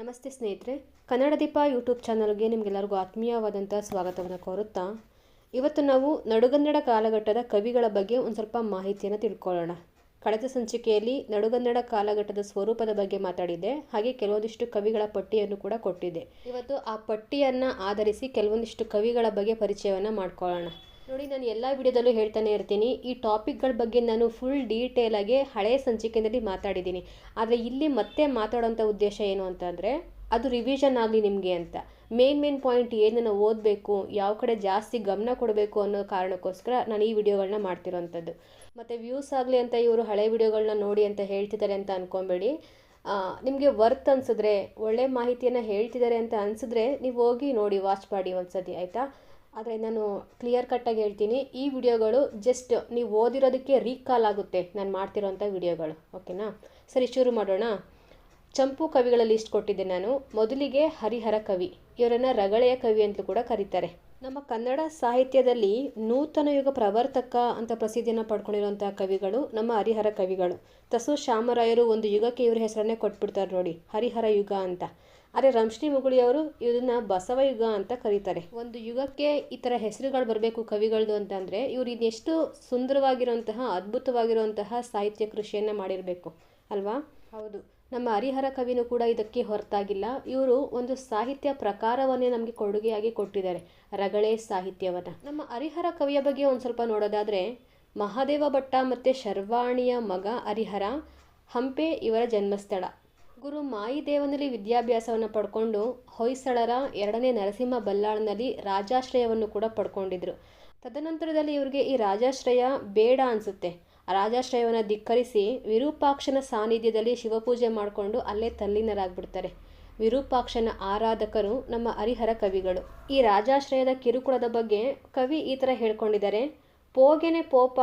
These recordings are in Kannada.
ನಮಸ್ತೆ ಸ್ನೇಹಿತರೆ, ಕನ್ನಡ ದೀಪ ಯೂಟ್ಯೂಬ್ ಚಾನಲ್ಗೆ ನಿಮಗೆಲ್ಲರಿಗೂ ಆತ್ಮೀಯವಾದಂಥ ಸ್ವಾಗತವನ್ನು ಕೋರುತ್ತಾ ಇವತ್ತು ನಾವು ನಡುಗನ್ನಡ ಕಾಲಘಟ್ಟದ ಕವಿಗಳ ಬಗ್ಗೆ ಒಂದು ಸ್ವಲ್ಪ ಮಾಹಿತಿಯನ್ನು ತಿಳ್ಕೊಳ್ಳೋಣ. ಕಳೆದ ಸಂಚಿಕೆಯಲ್ಲಿ ನಡುಗನ್ನಡ ಕಾಲಘಟ್ಟದ ಸ್ವರೂಪದ ಬಗ್ಗೆ ಮಾತಾಡಿದ್ದೆ, ಹಾಗೆ ಕೆಲವೊಂದಿಷ್ಟು ಕವಿಗಳ ಪಟ್ಟಿಯನ್ನು ಕೂಡ ಕೊಟ್ಟಿದ್ದೆ. ಇವತ್ತು ಆ ಪಟ್ಟಿಯನ್ನು ಆಧರಿಸಿ ಕೆಲವೊಂದಿಷ್ಟು ಕವಿಗಳ ಬಗ್ಗೆ ಪರಿಚಯವನ್ನು ಮಾಡ್ಕೊಳ್ಳೋಣ. ನೋಡಿ, ನಾನು ಎಲ್ಲ ವಿಡಿಯೋದಲ್ಲೂ ಹೇಳ್ತಾನೆ ಇರ್ತೀನಿ, ಈ ಟಾಪಿಕ್ಗಳ ಬಗ್ಗೆ ನಾನು ಫುಲ್ ಡೀಟೇಲಾಗಿ ಹಳೆಯ ಸಂಚಿಕೆಯಲ್ಲಿ ಮಾತಾಡಿದ್ದೀನಿ. ಆದರೆ ಇಲ್ಲಿ ಮತ್ತೆ ಮಾತಾಡೋಂಥ ಉದ್ದೇಶ ಏನು ಅಂತಂದರೆ ಅದು ರಿವಿಷನ್ ಆಗಲಿ ನಿಮಗೆ ಅಂತ. ಮೇನ್ ಪಾಯಿಂಟ್ ಏನನ್ನು ಓದಬೇಕು, ಯಾವ ಕಡೆ ಜಾಸ್ತಿ ಗಮನ ಕೊಡಬೇಕು ಅನ್ನೋ ಕಾರಣಕ್ಕೋಸ್ಕರ ನಾನು ಈ ವಿಡಿಯೋಗಳನ್ನ ಮಾಡ್ತಿರೋವಂಥದ್ದು. ಮತ್ತು ವ್ಯೂಸ್ ಆಗಲಿ ಅಂತ ಇವರು ಹಳೆ ವಿಡಿಯೋಗಳನ್ನ ನೋಡಿ ಅಂತ ಹೇಳ್ತಿದ್ದಾರೆ ಅಂತ ಅಂದ್ಕೊಬೇಡಿ. ನಿಮಗೆ ವರ್ತ್ ಅನಿಸಿದ್ರೆ, ಒಳ್ಳೆ ಮಾಹಿತಿಯನ್ನು ಹೇಳ್ತಿದ್ದಾರೆ ಅಂತ ಅನಿಸಿದ್ರೆ ನೀವು ಹೋಗಿ ನೋಡಿ, ವಾಚ್ ಮಾಡಿ ಒಂದ್ಸತಿ, ಆಯಿತಾ? ಆದರೆ ನಾನು ಕ್ಲಿಯರ್ ಕಟ್ಟಾಗಿ ಹೇಳ್ತೀನಿ, ಈ ವಿಡಿಯೋಗಳು ಜಸ್ಟ್ ನೀವು ಓದಿರೋದಕ್ಕೆ ರೀಕಾಲ್ ಆಗುತ್ತೆ ನಾನು ಮಾಡ್ತಿರೋಂಥ ವಿಡಿಯೋಗಳು, ಓಕೆನಾ? ಸರಿ, ಶುರು ಮಾಡೋಣ. ಚಂಪು ಕವಿಗಳ ಲಿಸ್ಟ್ ಕೊಟ್ಟಿದ್ದೆ ನಾನು. ಮೊದಲಿಗೆ ಹರಿಹರ ಕವಿ, ಇವರನ್ನು ರಗಳೆಯ ಕವಿ ಅಂತಲೂ ಕೂಡ ಕರೀತಾರೆ. ನಮ್ಮ ಕನ್ನಡ ಸಾಹಿತ್ಯದಲ್ಲಿ ನೂತನ ಯುಗ ಪ್ರವರ್ತಕ ಅಂತ ಪ್ರಸಿದ್ಧಿಯನ್ನು ಪಡ್ಕೊಂಡಿರುವಂಥ ಕವಿಗಳು ನಮ್ಮ ಹರಿಹರ ಕವಿಗಳು. ತಸು ಶ್ಯಾಮರಾಯರು ಒಂದು ಯುಗಕ್ಕೆ ಇವ್ರ ಹೆಸರನ್ನೇ ಕೊಟ್ಬಿಡ್ತಾರೆ ನೋಡಿ, ಹರಿಹರ ಯುಗ ಅಂತ. ಆದರೆ ರಂಶ್ನಿ ಮುಗುಳಿಯವರು ಇದನ್ನ ಬಸವ ಯುಗ ಅಂತ ಕರೀತಾರೆ. ಒಂದು ಯುಗಕ್ಕೆ ಈ ಥರ ಹೆಸರುಗಳು ಬರಬೇಕು ಕವಿಗಳದು ಅಂತಂದರೆ ಇವರು ಇನ್ನೆಷ್ಟು ಸುಂದರವಾಗಿರುವಂತಹ, ಅದ್ಭುತವಾಗಿರುವಂತಹ ಸಾಹಿತ್ಯ ಕೃಷಿಯನ್ನು ಮಾಡಿರಬೇಕು ಅಲ್ವಾ? ಹೌದು, ನಮ್ಮ ಹರಿಹರ ಕವಿನೂ ಕೂಡ ಇದಕ್ಕೆ ಹೊರತಾಗಿಲ್ಲ. ಇವರು ಒಂದು ಸಾಹಿತ್ಯ ಪ್ರಕಾರವನ್ನೇ ನಮಗೆ ಕೊಡುಗೆಯಾಗಿ ಕೊಟ್ಟಿದ್ದಾರೆ, ರಗಳೆ ಸಾಹಿತ್ಯವನ್ನು. ನಮ್ಮ ಹರಿಹರ ಕವಿಯ ಬಗ್ಗೆ ಒಂದು ಸ್ವಲ್ಪ ನೋಡೋದಾದರೆ, ಮಹಾದೇವ ಭಟ್ಟ ಮತ್ತು ಶರ್ವಾಣಿಯ ಮಗ ಹರಿಹರ. ಹಂಪೆ ಇವರ ಜನ್ಮಸ್ಥಳ. ಗುರು ಮಾಯಿದೇವನಲ್ಲಿ ವಿದ್ಯಾಭ್ಯಾಸವನ್ನು ಪಡ್ಕೊಂಡು ಹೊಯ್ಸಳರ 2ನೇ ನರಸಿಂಹ ಬಲ್ಲಾಳನಲ್ಲಿ ರಾಜಾಶ್ರಯವನ್ನು ಕೂಡ ಪಡ್ಕೊಂಡಿದ್ರು. ತದನಂತರದಲ್ಲಿ ಇವರಿಗೆ ಈ ರಾಜಾಶ್ರಯ ಬೇಡ ಅನಿಸುತ್ತೆ. ರಾಜಾಶ್ರಯವನ್ನು ಧಿಕ್ಕರಿಸಿ ವಿರೂಪಾಕ್ಷನ ಸಾನ್ನಿಧ್ಯದಲ್ಲಿ ಶಿವಪೂಜೆ ಮಾಡಿಕೊಂಡು ಅಲ್ಲೇ ತಲ್ಲೀನರಾಗ್ಬಿಡ್ತಾರೆ. ವಿರೂಪಾಕ್ಷನ ಆರಾಧಕರು ನಮ್ಮ ಹರಿಹರ ಕವಿಗಳು. ಈ ರಾಜಾಶ್ರಯದ ಕಿರುಕುಳದ ಬಗ್ಗೆ ಕವಿ ಈ ಥರ ಹೇಳ್ಕೊಂಡಿದ್ದಾರೆ: ಪೋಗೆನೆ ಪೋಪ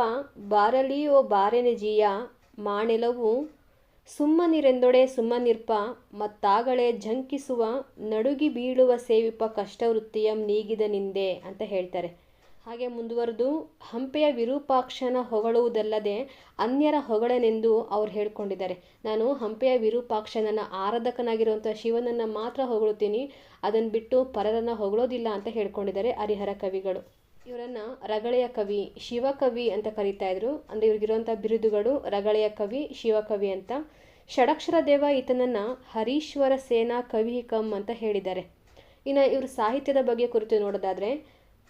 ಬಾರಲಿಯೋ ಬಾರೆನೆ ಜೀಯ ಮಾಣೆಲವು ಸುಮ್ಮನಿರೆಂದೊಡೆ ಸುಮ್ಮನಿರ್ಪ ಮತ್ತಾಗಳೇ ಝಂಕಿಸುವ ನಡುಗಿ ಬೀಳುವ ಸೇವಿಪ ಕಷ್ಟವೃತ್ತಿಯಂ ನೀಗಿದ ನಿಂದೆ ಅಂತ ಹೇಳ್ತಾರೆ. ಹಾಗೆ ಮುಂದುವರೆದು ಹಂಪೆಯ ವಿರೂಪಾಕ್ಷನ ಹೊಗಳುವುದಲ್ಲದೆ ಅನ್ಯರ ಹೊಗಳೆನೆಂದು ಅವ್ರು ಹೇಳ್ಕೊಂಡಿದ್ದಾರೆ. ನಾನು ಹಂಪೆಯ ವಿರೂಪಾಕ್ಷನನ್ನು ಆರಾಧಕನಾಗಿರುವಂಥ ಶಿವನನ್ನು ಮಾತ್ರ ಹೊಗಳುತ್ತೀನಿ, ಅದನ್ನು ಬಿಟ್ಟು ಪರರನ್ನು ಹೊಗಳೋದಿಲ್ಲ ಅಂತ ಹೇಳ್ಕೊಂಡಿದ್ದಾರೆ ಹರಿಹರ ಕವಿಗಳು. ಇವರನ್ನು ರಗಳೆಯ ಕವಿ, ಶಿವಕವಿ ಅಂತ ಕರೀತಾ ಇದ್ರು. ಅಂದರೆ ಇವ್ರಿಗಿರುವಂಥ ಬಿರುದುಗಳು ರಗಳೆಯ ಕವಿ, ಶಿವಕವಿ ಅಂತ. ಷಡಕ್ಷರ ದೇವ ಈತನನ್ನು ಹರೀಶ್ವರ ಸೇನಾ ಕವಿಹಿಕಂ ಅಂತ ಹೇಳಿದ್ದಾರೆ. ಇನ್ನು ಇವ್ರ ಸಾಹಿತ್ಯದ ಬಗ್ಗೆ ಕುರಿತು ನೋಡೋದಾದರೆ,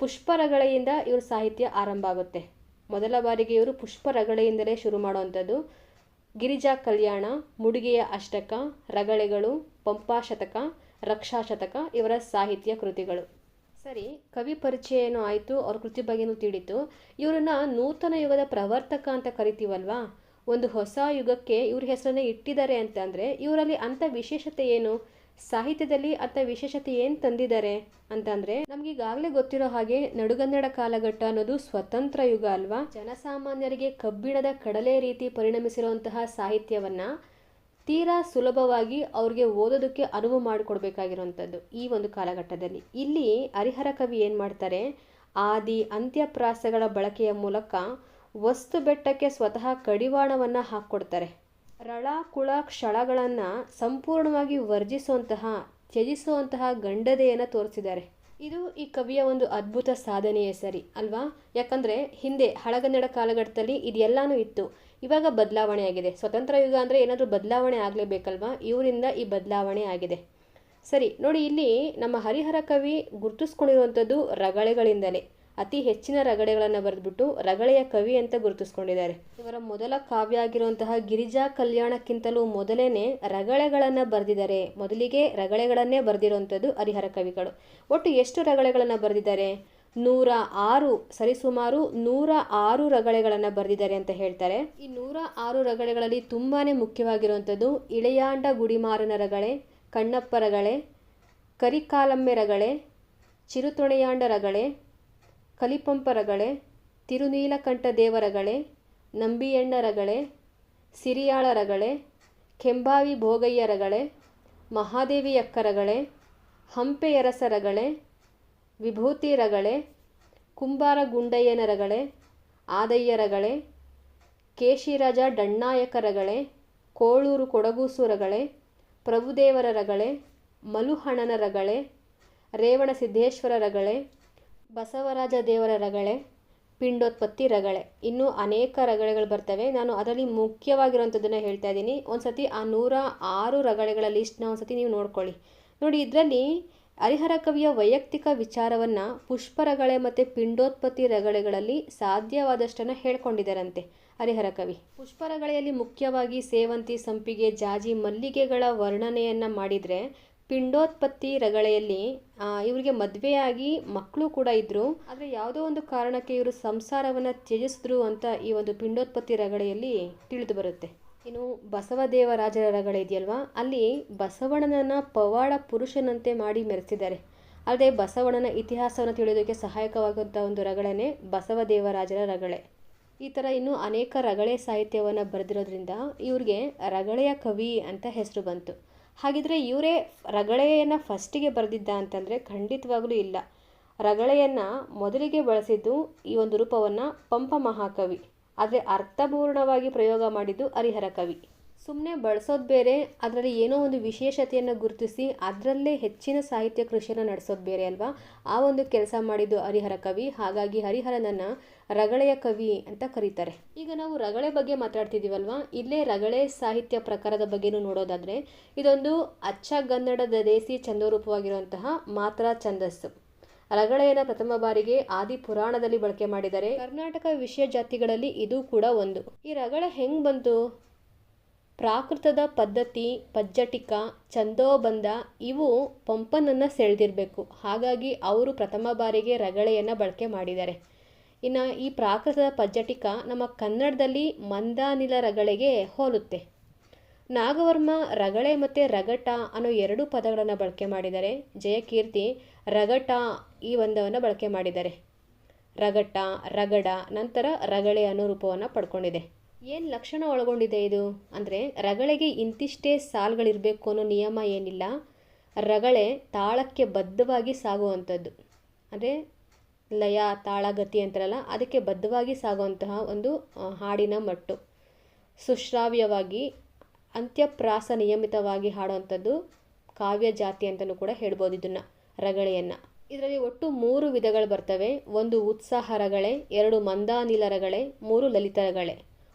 ಪುಷ್ಪರಗಳೆಯಿಂದ ಇವ್ರ ಸಾಹಿತ್ಯ ಆರಂಭ ಆಗುತ್ತೆ. ಮೊದಲ ಬಾರಿಗೆ ಇವರು ಪುಷ್ಪರಗಳೆಯಿಂದಲೇ ಶುರು ಮಾಡುವಂಥದ್ದು. ಗಿರಿಜಾ ಕಲ್ಯಾಣ, ಮುಡಿಗೆಯ ಅಷ್ಟಕ, ರಗಳೆಗಳು, ಪಂಪಾಶತಕ, ರಕ್ಷಾಶತಕ ಇವರ ಸಾಹಿತ್ಯ ಕೃತಿಗಳು. ಸರಿ, ಕವಿ ಪರಿಚಯ ಏನೋ ಆಯಿತು, ಅವ್ರ ಕೃತಿ ಬಗ್ಗೆನೂ ತಿಳಿತು. ಇವರನ್ನ ನೂತನ ಯುಗದ ಪ್ರವರ್ತಕ ಅಂತ ಕರಿತೀವಲ್ವಾ? ಒಂದು ಹೊಸ ಯುಗಕ್ಕೆ ಇವ್ರ ಹೆಸರನ್ನೇ ಇಟ್ಟಿದ್ದಾರೆ ಅಂತಂದರೆ ಇವರಲ್ಲಿ ಅಂಥ ವಿಶೇಷತೆ ಏನು, ಸಾಹಿತ್ಯದಲ್ಲಿ ಅಂಥ ವಿಶೇಷತೆ ಏನು ತಂದಿದ್ದಾರೆ ಅಂತಂದರೆ, ನಮಗೀಗಾಗಲೇ ಗೊತ್ತಿರೋ ಹಾಗೆ ನಡುಗನ್ನಡ ಕಾಲಘಟ್ಟ ಅನ್ನೋದು ಸ್ವತಂತ್ರ ಯುಗ ಅಲ್ವಾ? ಜನಸಾಮಾನ್ಯರಿಗೆ ಕಬ್ಬಿಣದ ಕಡಲೆ ರೀತಿ ಪರಿಣಮಿಸಿರುವಂತಹ ಸಾಹಿತ್ಯವನ್ನು ತೀರಾ ಸುಲಭವಾಗಿ ಅವ್ರಿಗೆ ಓದೋದಕ್ಕೆ ಅನುವು ಮಾಡಿಕೊಡ್ಬೇಕಾಗಿರುವಂಥದ್ದು ಈ ಒಂದು ಕಾಲಘಟ್ಟದಲ್ಲಿ. ಇಲ್ಲಿ ಹರಿಹರ ಕವಿ ಏನು ಮಾಡ್ತಾರೆ, ಆದಿ ಅಂತ್ಯಪ್ರಾಸಗಳ ಬಳಕೆಯ ಮೂಲಕ ವಸ್ತು ಬೆಟ್ಟಕ್ಕೆ ಸ್ವತಃ ಕಡಿವಾಣವನ್ನು ಹಾಕ್ಕೊಡ್ತಾರೆ. ರಳ ಕುಳ ಕ್ಷಳಗಳನ್ನು ಸಂಪೂರ್ಣವಾಗಿ ವರ್ಜಿಸುವಂತಹ, ತ್ಯಜಿಸುವಂತಹ ಗಂಡದೆಯನ್ನು ತೋರಿಸಿದ್ದಾರೆ. ಇದು ಈ ಕವಿಯ ಒಂದು ಅದ್ಭುತ ಸಾಧನೆಯೇ ಸರಿ ಅಲ್ವಾ? ಯಾಕಂದರೆ ಹಿಂದೆ ಹಳಗನ್ನಡ ಕಾಲಘಟ್ಟದಲ್ಲಿ ಇದೆಲ್ಲನೂ ಇತ್ತು, ಇವಾಗ ಬದಲಾವಣೆ ಆಗಿದೆ. ಸ್ವತಂತ್ರ ಯುಗ ಅಂದರೆ ಏನಾದರೂ ಬದಲಾವಣೆ ಆಗಲೇಬೇಕಲ್ವಾ? ಇವರಿಂದ ಈ ಬದಲಾವಣೆ ಆಗಿದೆ. ಸರಿ ನೋಡಿ, ಇಲ್ಲಿ ನಮ್ಮ ಹರಿಹರ ಕವಿ ಗುರುತಿಸ್ಕೊಂಡಿರುವಂಥದ್ದು ರಗಳೆಗಳಿಂದಲೇ. ಅತಿ ಹೆಚ್ಚಿನ ರಗಳೆಗಳನ್ನು ಬರೆದ್ಬಿಟ್ಟು ರಗಳೆಯ ಕವಿ ಅಂತ ಗುರುತಿಸ್ಕೊಂಡಿದ್ದಾರೆ. ಇವರ ಮೊದಲ ಕಾವ್ಯ ಆಗಿರುವಂತಹ ಗಿರಿಜಾ ಕಲ್ಯಾಣಕ್ಕಿಂತಲೂ ಮೊದಲೇನೆ ರಗಳೆಗಳನ್ನು ಬರೆದಿದ್ದಾರೆ. ಮೊದಲಿಗೆ ರಗಳೆಗಳನ್ನೇ ಬರೆದಿರುವಂಥದ್ದು ಹರಿಹರ ಕವಿಗಳು. ಒಟ್ಟು ಎಷ್ಟು ರಗಳೆಗಳನ್ನು ಬರೆದಿದ್ದಾರೆ? 106, ಸರಿಸುಮಾರು 106 ರಗಳೆಗಳನ್ನು ಬರೆದಿದ್ದಾರೆ ಅಂತ ಹೇಳ್ತಾರೆ. ಈ 106 ರಗಳೆಗಳಲ್ಲಿ ತುಂಬಾ ಮುಖ್ಯವಾಗಿರುವಂಥದ್ದು ಇಳೆಯಾಂಡ ಗುಡಿಮಾರನ ರಗಳೆ, ಕಣ್ಣಪ್ಪ ರಗಳೆ, ಕರಿಕಾಲಮ್ಮೆ ರಗಳೆ, ಚಿರುತೊಣೆಯಾಂಡ ರಗಳೆ, ಕಲಿಪಂಪ ರಗಳೆ, ತಿರುನೀಲಕಂಠ ದೇವ ರಗಳೆ, ನಂಬಿಯಣ್ಣ ರಗಳೆ, ಸಿರಿಯಾಳ ರಗಳೆ, ಕೆಂಬಾವಿ ಭೋಗಯ್ಯ ರಗಳೆ, ಮಹಾದೇವಿಯಕ್ಕ ರಗಳೆ, ಹಂಪೆಯರಸ ರಗಳೆ, ವಿಭೂತಿ ರಗಳೆ, ಕುಂಬಾರ ಗುಂಡಯ್ಯನ ರಗಳೆ, ಆದಯ್ಯ ರಗಳೆ, ಕೇಶಿರಾಜ ಡಣ್ಣಾಯಕ ರಗಳೆ, ಕೋಳೂರು ಕೊಡಗೂಸು ರಗಳೆ, ಪ್ರಭುದೇವರ ರಗಳೆ, ಮಲುಹಣನ ರಗಳೆ, ರೇವಣ ಸಿದ್ದೇಶ್ವರ ರಗಳೆ, ಬಸವರಾಜ ದೇವರ ರಗಳೆ, ಪಿಂಡೋತ್ಪತ್ತಿ ರಗಳೆ, ಇನ್ನೂ ಅನೇಕ ರಗಳೆಗಳು ಬರ್ತವೆ. ನಾನು ಅದರಲ್ಲಿ ಮುಖ್ಯವಾಗಿರುವಂಥದ್ದನ್ನು ಹೇಳ್ತಾ ಇದ್ದೀನಿ. ಒಂದು ಸತಿ ಆ 106 ರಗಳೆಗಳ ಲಿಸ್ಟ್ನ ಒಂದು ಸತಿ ನೀವು ನೋಡ್ಕೊಳ್ಳಿ. ನೋಡಿ, ಇದರಲ್ಲಿ ಹರಿಹರ ಕವಿಯ ವೈಯಕ್ತಿಕ ವಿಚಾರವನ್ನು ಪುಷ್ಪರಗಳೆ ಮತ್ತು ಪಿಂಡೋತ್ಪತ್ತಿ ರಗಳೆಗಳಲ್ಲಿ ಸಾಧ್ಯವಾದಷ್ಟನ್ನು ಹೇಳ್ಕೊಂಡಿದ್ದಾರಂತೆ ಹರಿಹರ ಕವಿ. ಪುಷ್ಪರಗಳೆಯಲ್ಲಿ ಮುಖ್ಯವಾಗಿ ಸೇವಂತಿ, ಸಂಪಿಗೆ, ಜಾಜಿ, ಮಲ್ಲಿಗೆಗಳ ವರ್ಣನೆಯನ್ನು ಮಾಡಿದರೆ, ಪಿಂಡೋತ್ಪತ್ತಿ ರಗಳೆಯಲ್ಲಿ ಇವರಿಗೆ ಮದುವೆಯಾಗಿ ಮಕ್ಕಳು ಕೂಡ ಇದ್ದರು. ಆದರೆ ಯಾವುದೋ ಒಂದು ಕಾರಣಕ್ಕೆ ಇವರು ಸಂಸಾರವನ್ನು ತ್ಯಜಿಸಿದ್ರು ಅಂತ ಈ ಒಂದು ಪಿಂಡೋತ್ಪತ್ತಿ ರಗಳೆಯಲ್ಲಿ ತಿಳಿದು ಬರುತ್ತೆ. ಇನ್ನು ಬಸವದೇವರಾಜರ ರಗಳೆ ಇದೆಯಲ್ವಾ, ಅಲ್ಲಿ ಬಸವಣ್ಣನನ್ನು ಪವಾಡ ಪುರುಷನಂತೆ ಮಾಡಿ ಮೆರೆಸಿದ್ದಾರೆ. ಅಲ್ಲದೆ ಬಸವಣ್ಣನ ಇತಿಹಾಸವನ್ನು ತಿಳಿಯೋದಕ್ಕೆ ಸಹಾಯಕವಾಗುವಂಥ ಒಂದು ರಗಳೆನೇ ಬಸವದೇವರಾಜರ ರಗಳೆ. ಈ ಥರ ಇನ್ನೂ ಅನೇಕ ರಗಳೆ ಸಾಹಿತ್ಯವನ್ನು ಬರೆದಿರೋದ್ರಿಂದ ಇವ್ರಿಗೆ ರಗಳೆಯ ಕವಿ ಅಂತ ಹೆಸರು ಬಂತು. ಹಾಗಿದ್ರೆ ಇವರೇ ರಗಳೆಯನ್ನು ಫಸ್ಟಿಗೆ ಬರೆದಿದ್ದ ಅಂತಂದರೆ ಖಂಡಿತವಾಗಲೂ ಇಲ್ಲ. ರಗಳೆಯನ್ನು ಮೊದಲಿಗೆ ಬಳಸಿದ್ದು ಈ ಒಂದು ರೂಪವನ್ನು ಪಂಪ ಮಹಾಕವಿ, ಆದರೆ ಅರ್ಥಪೂರ್ಣವಾಗಿ ಪ್ರಯೋಗ ಮಾಡಿದ್ದು ಹರಿಹರ ಕವಿ. ಸುಮ್ಮನೆ ಬಳಸೋದು ಬೇರೆ, ಅದರಲ್ಲಿ ಏನೋ ಒಂದು ವಿಶೇಷತೆಯನ್ನು ಗುರುತಿಸಿ ಅದರಲ್ಲೇ ಹೆಚ್ಚಿನ ಸಾಹಿತ್ಯ ಕೃಷಿಯನ್ನು ನಡೆಸೋದು ಬೇರೆ ಅಲ್ವಾ. ಆ ಒಂದು ಕೆಲಸ ಮಾಡಿದ್ದು ಹರಿಹರ ಕವಿ. ಹಾಗಾಗಿ ಹರಿಹರನನ್ನು ರಗಳೆಯ ಕವಿ ಅಂತ ಕರೀತಾರೆ. ಈಗ ನಾವು ರಗಳೆ ಬಗ್ಗೆ ಮಾತಾಡ್ತಿದ್ದೀವಲ್ವಾ, ಇಲ್ಲೇ ರಗಳೆ ಸಾಹಿತ್ಯ ಪ್ರಕಾರದ ಬಗ್ಗೆನೂ ನೋಡೋದಾದರೆ, ಇದೊಂದು ಅಚ್ಚಗನ್ನಡದ ದೇಸಿ ಛಂದೋರೂಪವಾಗಿರುವಂತಹ ಮಾತ್ರಾ ಛಂದಸ್ಸು. ರಗಳೆಯನ್ನು ಪ್ರಥಮ ಬಾರಿಗೆ ಆದಿ ಪುರಾಣದಲ್ಲಿ ಬಳಕೆ ಮಾಡಿದ್ದಾರೆ. ಕರ್ನಾಟಕ ವಿಷಯ ಜಾತಿಗಳಲ್ಲಿ ಇದು ಕೂಡ ಒಂದು. ಈ ರಗಳೆ ಹೆಂಗೆ ಬಂತು? ಪ್ರಾಕೃತದ ಪದ್ಧತಿ, ಪಜ್ಜಟಿಕ, ಛಂದೋಬಂಧ ಇವು ಪಂಪನನ್ನು ಸೆಳೆದಿರಬೇಕು. ಹಾಗಾಗಿ ಅವರು ಪ್ರಥಮ ಬಾರಿಗೆ ರಗಳೆಯನ್ನು ಬಳಕೆ ಮಾಡಿದ್ದಾರೆ. ಇನ್ನು ಈ ಪ್ರಾಕೃತದ ಪಜ್ಜಟಿಕ ನಮ್ಮ ಕನ್ನಡದಲ್ಲಿ ಮಂದಾನಿಲ ರಗಳೆಗೆ ಹೋಲುತ್ತೆ. ನಾಗವರ್ಮ ರಗಳೆ ಮತ್ತು ರಗಟ ಅನ್ನೋ 2 ಪದಗಳನ್ನು ಬಳಕೆ ಮಾಡಿದ್ದಾರೆ. ಜಯಕೀರ್ತಿ ರಗಟ ಈ ಒಂದವನ್ನು ಬಳಕೆ ಮಾಡಿದ್ದಾರೆ. ರಗಟ, ರಗಡ ನಂತರ ರಗಳೆ ಅನ್ನೋ ರೂಪವನ್ನು ಪಡ್ಕೊಂಡಿದೆ. ಏನು ಲಕ್ಷಣ ಒಳಗೊಂಡಿದೆ ಇದು ಅಂದರೆ, ರಗಳೆಗೆ ಇಂತಿಷ್ಟೇ ಸಾಲುಗಳಿರಬೇಕು ಅನ್ನೋ ನಿಯಮ ಏನಿಲ್ಲ. ರಗಳೆ ತಾಳಕ್ಕೆ ಬದ್ಧವಾಗಿ ಸಾಗುವಂಥದ್ದು, ಅಂದರೆ ಲಯ, ತಾಳ, ಗತಿ ಅಂತಾರಲ್ಲ, ಅದಕ್ಕೆ ಬದ್ಧವಾಗಿ ಸಾಗುವಂತಹ ಒಂದು ಹಾಡಿನ ಮಟ್ಟು. ಸುಶ್ರಾವ್ಯವಾಗಿ ಅಂತ್ಯಪ್ರಾಸ ನಿಯಮಿತವಾಗಿ ಹಾಡುವಂಥದ್ದು ಕಾವ್ಯ ಜಾತಿ ಅಂತಲೂ ಕೂಡ ಹೇಳ್ಬೋದು ಇದನ್ನು, ರಗಳೆಯನ್ನು. ಇದರಲ್ಲಿ ಒಟ್ಟು 3 ವಿಧಗಳು ಬರ್ತವೆ. 1 ಉತ್ಸಾಹ ರಗಳೆ, 2 ಮಂದಾನಿಲ ರಗಳೆ, 3 ಲಲಿತ ರಗಳೆ.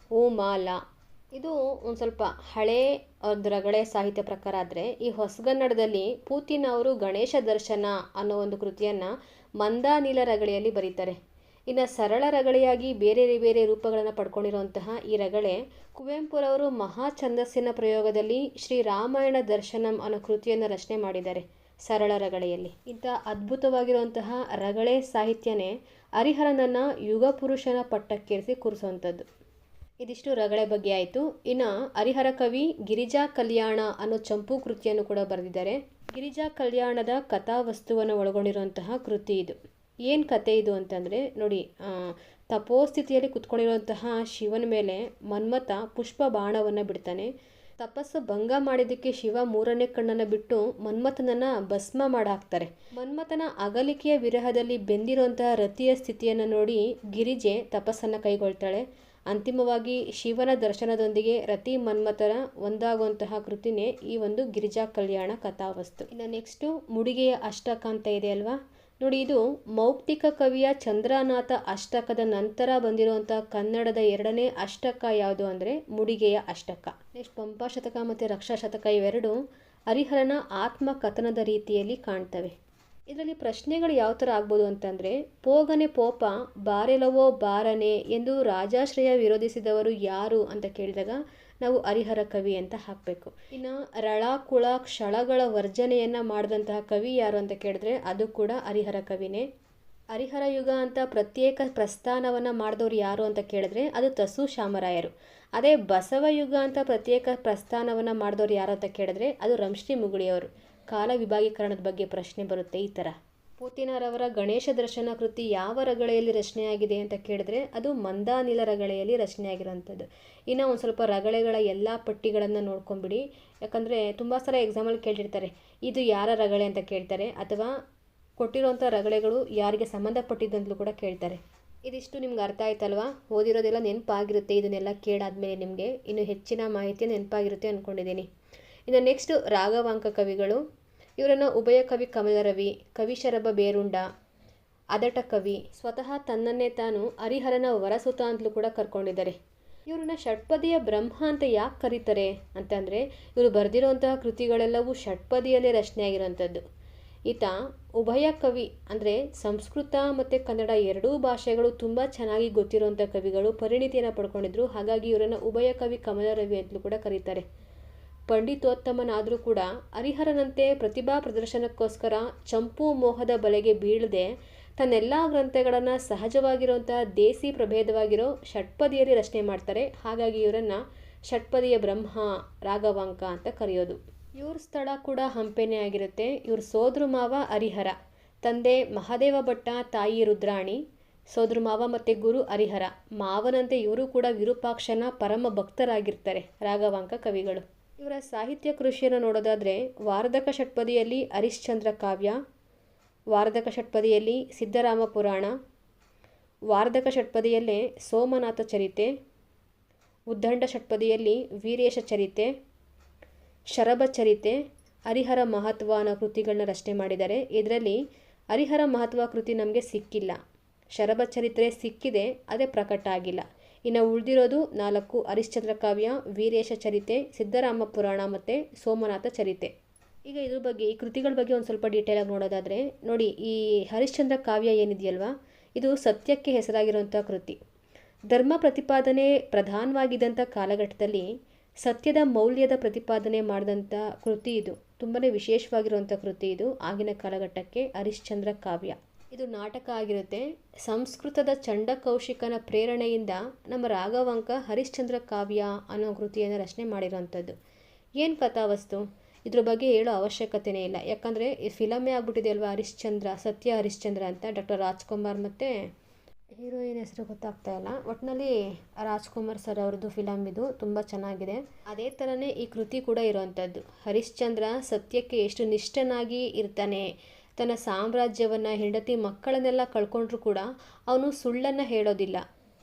ಮಾಲ ಇದು ಒಂದು ಸ್ವಲ್ಪ ಹಳೇ ಒಂದು ರಗಳೆ ಸಾಹಿತ್ಯ ಪ್ರಕಾರ. ಆದರೆ ಈ ಹೊಸಗನ್ನಡದಲ್ಲಿ ಪೂತಿನ ಅವರು ಗಣೇಶ ದರ್ಶನ ಅನ್ನೋ ಒಂದು ಕೃತಿಯನ್ನು ಮಂದಾನಿಲ ರಗಳೆಯಲ್ಲಿ ಬರೀತಾರೆ. ಇನ್ನು ಸರಳ ರಗಳೆಯಾಗಿ ಬೇರೆ ಬೇರೆ ರೂಪಗಳನ್ನು ಪಡ್ಕೊಂಡಿರುವಂತಹ ಈ ರಗಳೆ ಕುವೆಂಪುರವರು ಮಹಾ ಛಂದಸ್ಸಿನ ಪ್ರಯೋಗದಲ್ಲಿ ಶ್ರೀರಾಮಾಯಣ ದರ್ಶನಂ ಅನ್ನೋ ಕೃತಿಯನ್ನು ರಚನೆ ಮಾಡಿದ್ದಾರೆ ಸರಳ ರಗಳೆಯಲ್ಲಿ. ಇಂಥ ಅದ್ಭುತವಾಗಿರುವಂತಹ ರಗಳೆ ಸಾಹಿತ್ಯನೇ ಹರಿಹರನನ್ನು ಯುಗ ಪುರುಷನ ಪಟ್ಟಕ್ಕೇರಿಸಿ ಕೂರಿಸುವಂಥದ್ದು. ಇದಿಷ್ಟು ರಗಳೆ ಬಗ್ಗೆ ಆಯಿತು. ಇನ್ನು ಹರಿಹರ ಕವಿ ಗಿರಿಜಾ ಕಲ್ಯಾಣ ಅನ್ನೋ ಚಂಪು ಕೃತಿಯನ್ನು ಕೂಡ ಬರೆದಿದ್ದಾರೆ. ಗಿರಿಜಾ ಕಲ್ಯಾಣದ ಕಥಾವಸ್ತುವನ್ನು ಒಳಗೊಂಡಿರುವಂತಹ ಕೃತಿ ಇದು. ಏನು ಕತೆ ಇದು ಅಂತಂದರೆ ನೋಡಿ, ತಪೋಸ್ಥಿತಿಯಲ್ಲಿ ಕುತ್ಕೊಂಡಿರುವಂತಹ ಶಿವನ ಮೇಲೆ ಮನ್ಮಥ ಪುಷ್ಪ ಬಾಣವನ್ನು ಬಿಡ್ತಾನೆ. ತಪಸ್ಸು ಭಂಗ ಮಾಡಿದ್ದಕ್ಕೆ ಶಿವ 3ನೇ ಕಣ್ಣನ್ನು ಬಿಟ್ಟು ಮನ್ಮಥನನ್ನು ಭಸ್ಮ ಮಾಡಾಕ್ತಾರೆ. ಮನ್ಮಥನ ಅಗಲಿಕೆಯ ವಿರಹದಲ್ಲಿ ಬೆಂದಿರುವಂತಹ ರತಿಯ ಸ್ಥಿತಿಯನ್ನು ನೋಡಿ ಗಿರಿಜೆ ತಪಸ್ಸನ್ನು ಕೈಗೊಳ್ತಾಳೆ. ಅಂತಿಮವಾಗಿ ಶಿವನ ದರ್ಶನದೊಂದಿಗೆ ರತಿ ಮನ್ಮಥನ ಒಂದಾಗುವಂತಹ ಕೃತಿನೇ ಈ ಒಂದು ಗಿರಿಜಾ ಕಲ್ಯಾಣ ಕಥಾವಸ್ತು. ಇನ್ನು ನೆಕ್ಸ್ಟು ಮುಡಿಗೆಯ ಅಷ್ಟಕ ಅಂತ ಇದೆ ಅಲ್ವಾ. ನೋಡಿ, ಇದು ಮೌಕ್ತಿಕ ಕವಿಯ ಚಂದ್ರನಾಥ ಅಷ್ಟಕದ ನಂತರ ಬಂದಿರುವಂತಹ ಕನ್ನಡದ 2ನೇ ಅಷ್ಟಕ ಯಾವುದು ಅಂದರೆ ಮುಡಿಗೆಯ ಅಷ್ಟಕ. ನೆಕ್ಸ್ಟ್ ಪಂಪ ಶತಕ ಮತ್ತು ರಕ್ಷಾ ಶತಕ ಇವೆರಡು ಹರಿಹರನ ಆತ್ಮಕಥನದ ರೀತಿಯಲ್ಲಿ ಕಾಣ್ತವೆ. ಇದರಲ್ಲಿ ಪ್ರಶ್ನೆಗಳು ಯಾವ ಥರ ಆಗ್ಬೋದು ಅಂತಂದರೆ, ಪೋಗನೆ ಪೋಪ ಬಾರೆಲವೋ ಬಾರನೆ ಎಂದು ರಾಜಾಶ್ರಯ ವಿರೋಧಿಸಿದವರು ಯಾರು ಅಂತ ಕೇಳಿದಾಗ ನಾವು ಹರಿಹರ ಕವಿ ಅಂತ ಹಾಕಬೇಕು. ಇನ್ನು ರಳ ಕುಳ ಕ್ಷಳಗಳ ವರ್ಜನೆಯನ್ನು ಮಾಡಿದಂತಹ ಕವಿ ಯಾರು ಅಂತ ಕೇಳಿದ್ರೆ ಅದು ಕೂಡ ಹರಿಹರ ಕವಿನೇ. ಹರಿಹರ ಯುಗ ಅಂತ ಪ್ರತ್ಯೇಕ ಪ್ರಸ್ಥಾನವನ್ನು ಮಾಡಿದವರು ಯಾರು ಅಂತ ಕೇಳಿದ್ರೆ ಅದು ತಸು ಶಾಮರಾಯರು. ಅದೇ ಬಸವ ಯುಗ ಅಂತ ಪ್ರತ್ಯೇಕ ಪ್ರಸ್ಥಾನವನ್ನು ಮಾಡಿದವರು ಯಾರು ಅಂತ ಕೇಳಿದ್ರೆ ಅದು ರಂಶ್ರೀ ಮುಗುಳಿಯವರು. ಕಾಲ ವಿಭಾಗೀಕರಣದ ಬಗ್ಗೆ ಪ್ರಶ್ನೆ ಬರುತ್ತೆ ಈ ಥರ. ಪೂತಿನರವರ ಗಣೇಶ ದರ್ಶನ ಕೃತಿ ಯಾವ ರಗಳೆಯಲ್ಲಿ ರಚನೆಯಾಗಿದೆ ಅಂತ ಕೇಳಿದ್ರೆ ಅದು ಮಂದಾನಿಲ ರಗಳೆಯಲ್ಲಿ ರಚನೆಯಾಗಿರೋಂಥದ್ದು. ಇನ್ನು ಒಂದು ಸ್ವಲ್ಪ ರಗಳೆಗಳ ಎಲ್ಲ ಪಟ್ಟಿಗಳನ್ನು ನೋಡ್ಕೊಂಬಿಡಿ, ಯಾಕಂದರೆ ತುಂಬ ಸಲ ಎಕ್ಸಾಮಲ್ಲಿ ಕೇಳಿರ್ತಾರೆ ಇದು ಯಾರ ರಗಳೆ ಅಂತ ಕೇಳ್ತಾರೆ, ಅಥವಾ ಕೊಟ್ಟಿರೋಂಥ ರಗಳೆಗಳು ಯಾರಿಗೆ ಸಂಬಂಧಪಟ್ಟಿದ್ದಂತಲೂ ಕೂಡ ಕೇಳ್ತಾರೆ. ಇದಿಷ್ಟು ನಿಮ್ಗೆ ಅರ್ಥ ಆಯ್ತಲ್ವಾ? ಓದಿರೋದೆಲ್ಲ ನೆನಪಾಗಿರುತ್ತೆ. ಇದನ್ನೆಲ್ಲ ಕೇಳಾದ್ಮೇಲೆ ನಿಮಗೆ ಇನ್ನೂ ಹೆಚ್ಚಿನ ಮಾಹಿತಿ ನೆನಪಾಗಿರುತ್ತೆ ಅಂದ್ಕೊಂಡಿದ್ದೀನಿ. ಇನ್ನು ನೆಕ್ಸ್ಟು ರಾಘವಾಂಕ ಕವಿಗಳು. ಇವರನ್ನು ಉಭಯ ಕವಿ ಕಮಲರವಿ, ಕವಿಶರಭ ಬೇರುಂಡ, ಅದಟ ಕವಿ, ಸ್ವತಃ ತನ್ನನ್ನೇ ತಾನು ಹರಿಹರನ ವರಸುತ ಅಂತಲೂ ಕೂಡ ಕರ್ಕೊಂಡಿದ್ದಾರೆ. ಇವ್ರನ್ನ ಷಟ್ಪದಿಯ ಬ್ರಹ್ಮ ಅಂತ ಯಾಕೆ ಕರೀತಾರೆ ಅಂತಂದರೆ, ಇವರು ಬರೆದಿರುವಂತಹ ಕೃತಿಗಳೆಲ್ಲವೂ ಷಟ್ಪದಿಯಲ್ಲೇ ರಚನೆ ಆಗಿರೋಂಥದ್ದು. ಈತ ಉಭಯ ಕವಿ ಅಂದರೆ ಸಂಸ್ಕೃತ ಮತ್ತು ಕನ್ನಡ ಎರಡೂ ಭಾಷೆಗಳು ತುಂಬ ಚೆನ್ನಾಗಿ ಗೊತ್ತಿರುವಂಥ ಕವಿಗಳು, ಪರಿಣಿತಿಯನ್ನು ಪಡ್ಕೊಂಡಿದ್ರು. ಹಾಗಾಗಿ ಇವರನ್ನು ಉಭಯ ಕವಿ ಕಮಲರವಿ ಅಂತಲೂ ಕೂಡ ಕರೀತಾರೆ. ಪಂಡಿತೋತ್ತಮನಾದರೂ ಕೂಡ ಹರಿಹರನಂತೆ ಪ್ರತಿಭಾ ಪ್ರದರ್ಶನಕ್ಕೋಸ್ಕರ ಚಂಪು ಮೋಹದ ಬಲೆಗೆ ಬೀಳದೆ ತನ್ನೆಲ್ಲ ಗ್ರಂಥಗಳನ್ನು ಸಹಜವಾಗಿರುವಂಥ ದೇಸಿ ಪ್ರಭೇದವಾಗಿರೋ ಷಟ್ಪದಿಯಲ್ಲಿ ರಚನೆ ಮಾಡ್ತಾರೆ. ಹಾಗಾಗಿ ಇವರನ್ನು ಷಟ್ಪದಿಯ ಬ್ರಹ್ಮ, ರಾಘವಾಂಕ ಅಂತ ಕರೆಯೋದು. ಇವ್ರ ಸ್ಥಳ ಕೂಡ ಹಂಪೆನೇ ಆಗಿರುತ್ತೆ. ಇವ್ರ ಸೋದರ ಮಾವ ಹರಿಹರ, ತಂದೆ ಮಹಾದೇವ ಭಟ್ಟ, ತಾಯಿ ರುದ್ರಾಣಿ. ಸೋದರ ಮಾವ ಮತ್ತು ಗುರು ಹರಿಹರ. ಮಾವನಂತೆ ಇವರು ಕೂಡ ವಿರೂಪಾಕ್ಷನ ಪರಮ ಭಕ್ತರಾಗಿರ್ತಾರೆ ರಾಘವಾಂಕ ಕವಿಗಳು. ಇವರ ಸಾಹಿತ್ಯ ಕೃಷಿಯನ್ನು ನೋಡೋದಾದರೆ ವಾರ್ಧಕ ಷಟ್ಪದಿಯಲ್ಲಿ ಹರಿಶ್ಚಂದ್ರ ಕಾವ್ಯ, ವಾರ್ಧಕ ಷಟ್ಪದಿಯಲ್ಲಿ ಸಿದ್ಧರಾಮ ಪುರಾಣ, ವಾರ್ಧಕ ಷಟ್ಪದಿಯಲ್ಲೇ ಸೋಮನಾಥ ಚರಿತೆ, ಉದ್ದಂಡ ಷಟ್ಪದಿಯಲ್ಲಿ ವೀರೇಶ ಚರಿತೆ, ಶರಭ ಚರಿತೆ, ಹರಿಹರ ಮಹತ್ವ ಅನ್ನೋ ಕೃತಿಗಳನ್ನ ರಚನೆ ಮಾಡಿದ್ದಾರೆ. ಇದರಲ್ಲಿ ಹರಿಹರ ಮಹತ್ವ ಕೃತಿ ನಮಗೆ ಸಿಕ್ಕಿಲ್ಲ. ಶರಭ ಚರಿತ್ರೆ ಸಿಕ್ಕಿದೆ, ಅದೇ ಪ್ರಕಟ ಆಗಿಲ್ಲ. ಇನ್ನು ಉಳಿದಿರೋದು 4: ಹರಿಶ್ಚಂದ್ರ ಕಾವ್ಯ, ವೀರೇಶ ಚರಿತೆ, ಸಿದ್ಧರಾಮ ಪುರಾಣ ಮತ್ತು ಸೋಮನಾಥ ಚರಿತೆ. ಈಗ ಇದ್ರ ಬಗ್ಗೆ, ಈ ಕೃತಿಗಳ ಬಗ್ಗೆ ಒಂದು ಸ್ವಲ್ಪ ಡೀಟೇಲಾಗಿ ನೋಡೋದಾದರೆ ನೋಡಿ, ಈ ಹರಿಶ್ಚಂದ್ರ ಕಾವ್ಯ ಏನಿದೆಯಲ್ವಾ, ಇದು ಸತ್ಯಕ್ಕೆ ಹೆಸರಾಗಿರುವಂಥ ಕೃತಿ. ಧರ್ಮ ಪ್ರತಿಪಾದನೆ ಪ್ರಧಾನವಾಗಿದ್ದಂಥ ಕಾಲಘಟ್ಟದಲ್ಲಿ ಸತ್ಯದ ಮೌಲ್ಯದ ಪ್ರತಿಪಾದನೆ ಮಾಡಿದಂಥ ಕೃತಿ ಇದು. ತುಂಬಾ ವಿಶೇಷವಾಗಿರುವಂಥ ಕೃತಿ ಇದು ಆಗಿನ ಕಾಲಘಟ್ಟಕ್ಕೆ. ಹರಿಶ್ಚಂದ್ರ ಕಾವ್ಯ ಇದು ನಾಟಕ ಆಗಿರುತ್ತೆ. ಸಂಸ್ಕೃತದ ಚಂಡಕೌಶಿಕನ ಪ್ರೇರಣೆಯಿಂದ ನಮ್ಮ ರಾಘವಾಂಕ ಹರಿಶ್ಚಂದ್ರ ಕಾವ್ಯ ಅನ್ನೋ ಕೃತಿಯನ್ನು ರಚನೆ ಮಾಡಿರೋವಂಥದ್ದು. ಏನು ಕಥಾವಸ್ತು, ಇದ್ರ ಬಗ್ಗೆ ಹೇಳೋ ಅವಶ್ಯಕತೆಯೇ ಇಲ್ಲ. ಯಾಕಂದರೆ ಈ ಫಿಲಮೇ ಆಗ್ಬಿಟ್ಟಿದೆ ಅಲ್ವಾ, ಹರಿಶ್ಚಂದ್ರ, ಸತ್ಯ ಹರಿಶ್ಚಂದ್ರ ಅಂತ. ಡಾಕ್ಟರ್ ರಾಜ್ಕುಮಾರ್ ಮತ್ತು ಹೀರೋಯಿನ್ ಹೆಸರು ಗೊತ್ತಾಗ್ತಾ ಇಲ್ಲ, ಒಟ್ಟಿನಲ್ಲಿ ರಾಜ್ಕುಮಾರ್ ಸರ್ ಅವ್ರದ್ದು ಫಿಲಮ್ ಇದು. ತುಂಬ ಚೆನ್ನಾಗಿದೆ. ಅದೇ ಥರನೇ ಈ ಕೃತಿ ಕೂಡ ಇರೋವಂಥದ್ದು. ಹರಿಶ್ಚಂದ್ರ ಸತ್ಯಕ್ಕೆ ಎಷ್ಟು ನಿಷ್ಠನಾಗಿ ಇರ್ತಾನೆ, ತನ್ನ ಸಾಮ್ರಾಜ್ಯವನ್ನು, ಹೆಂಡತಿ ಮಕ್ಕಳನ್ನೆಲ್ಲ ಕಳ್ಕೊಂಡ್ರೂ ಕೂಡ ಅವನು ಸುಳ್ಳನ್ನು ಹೇಳೋದಿಲ್ಲ.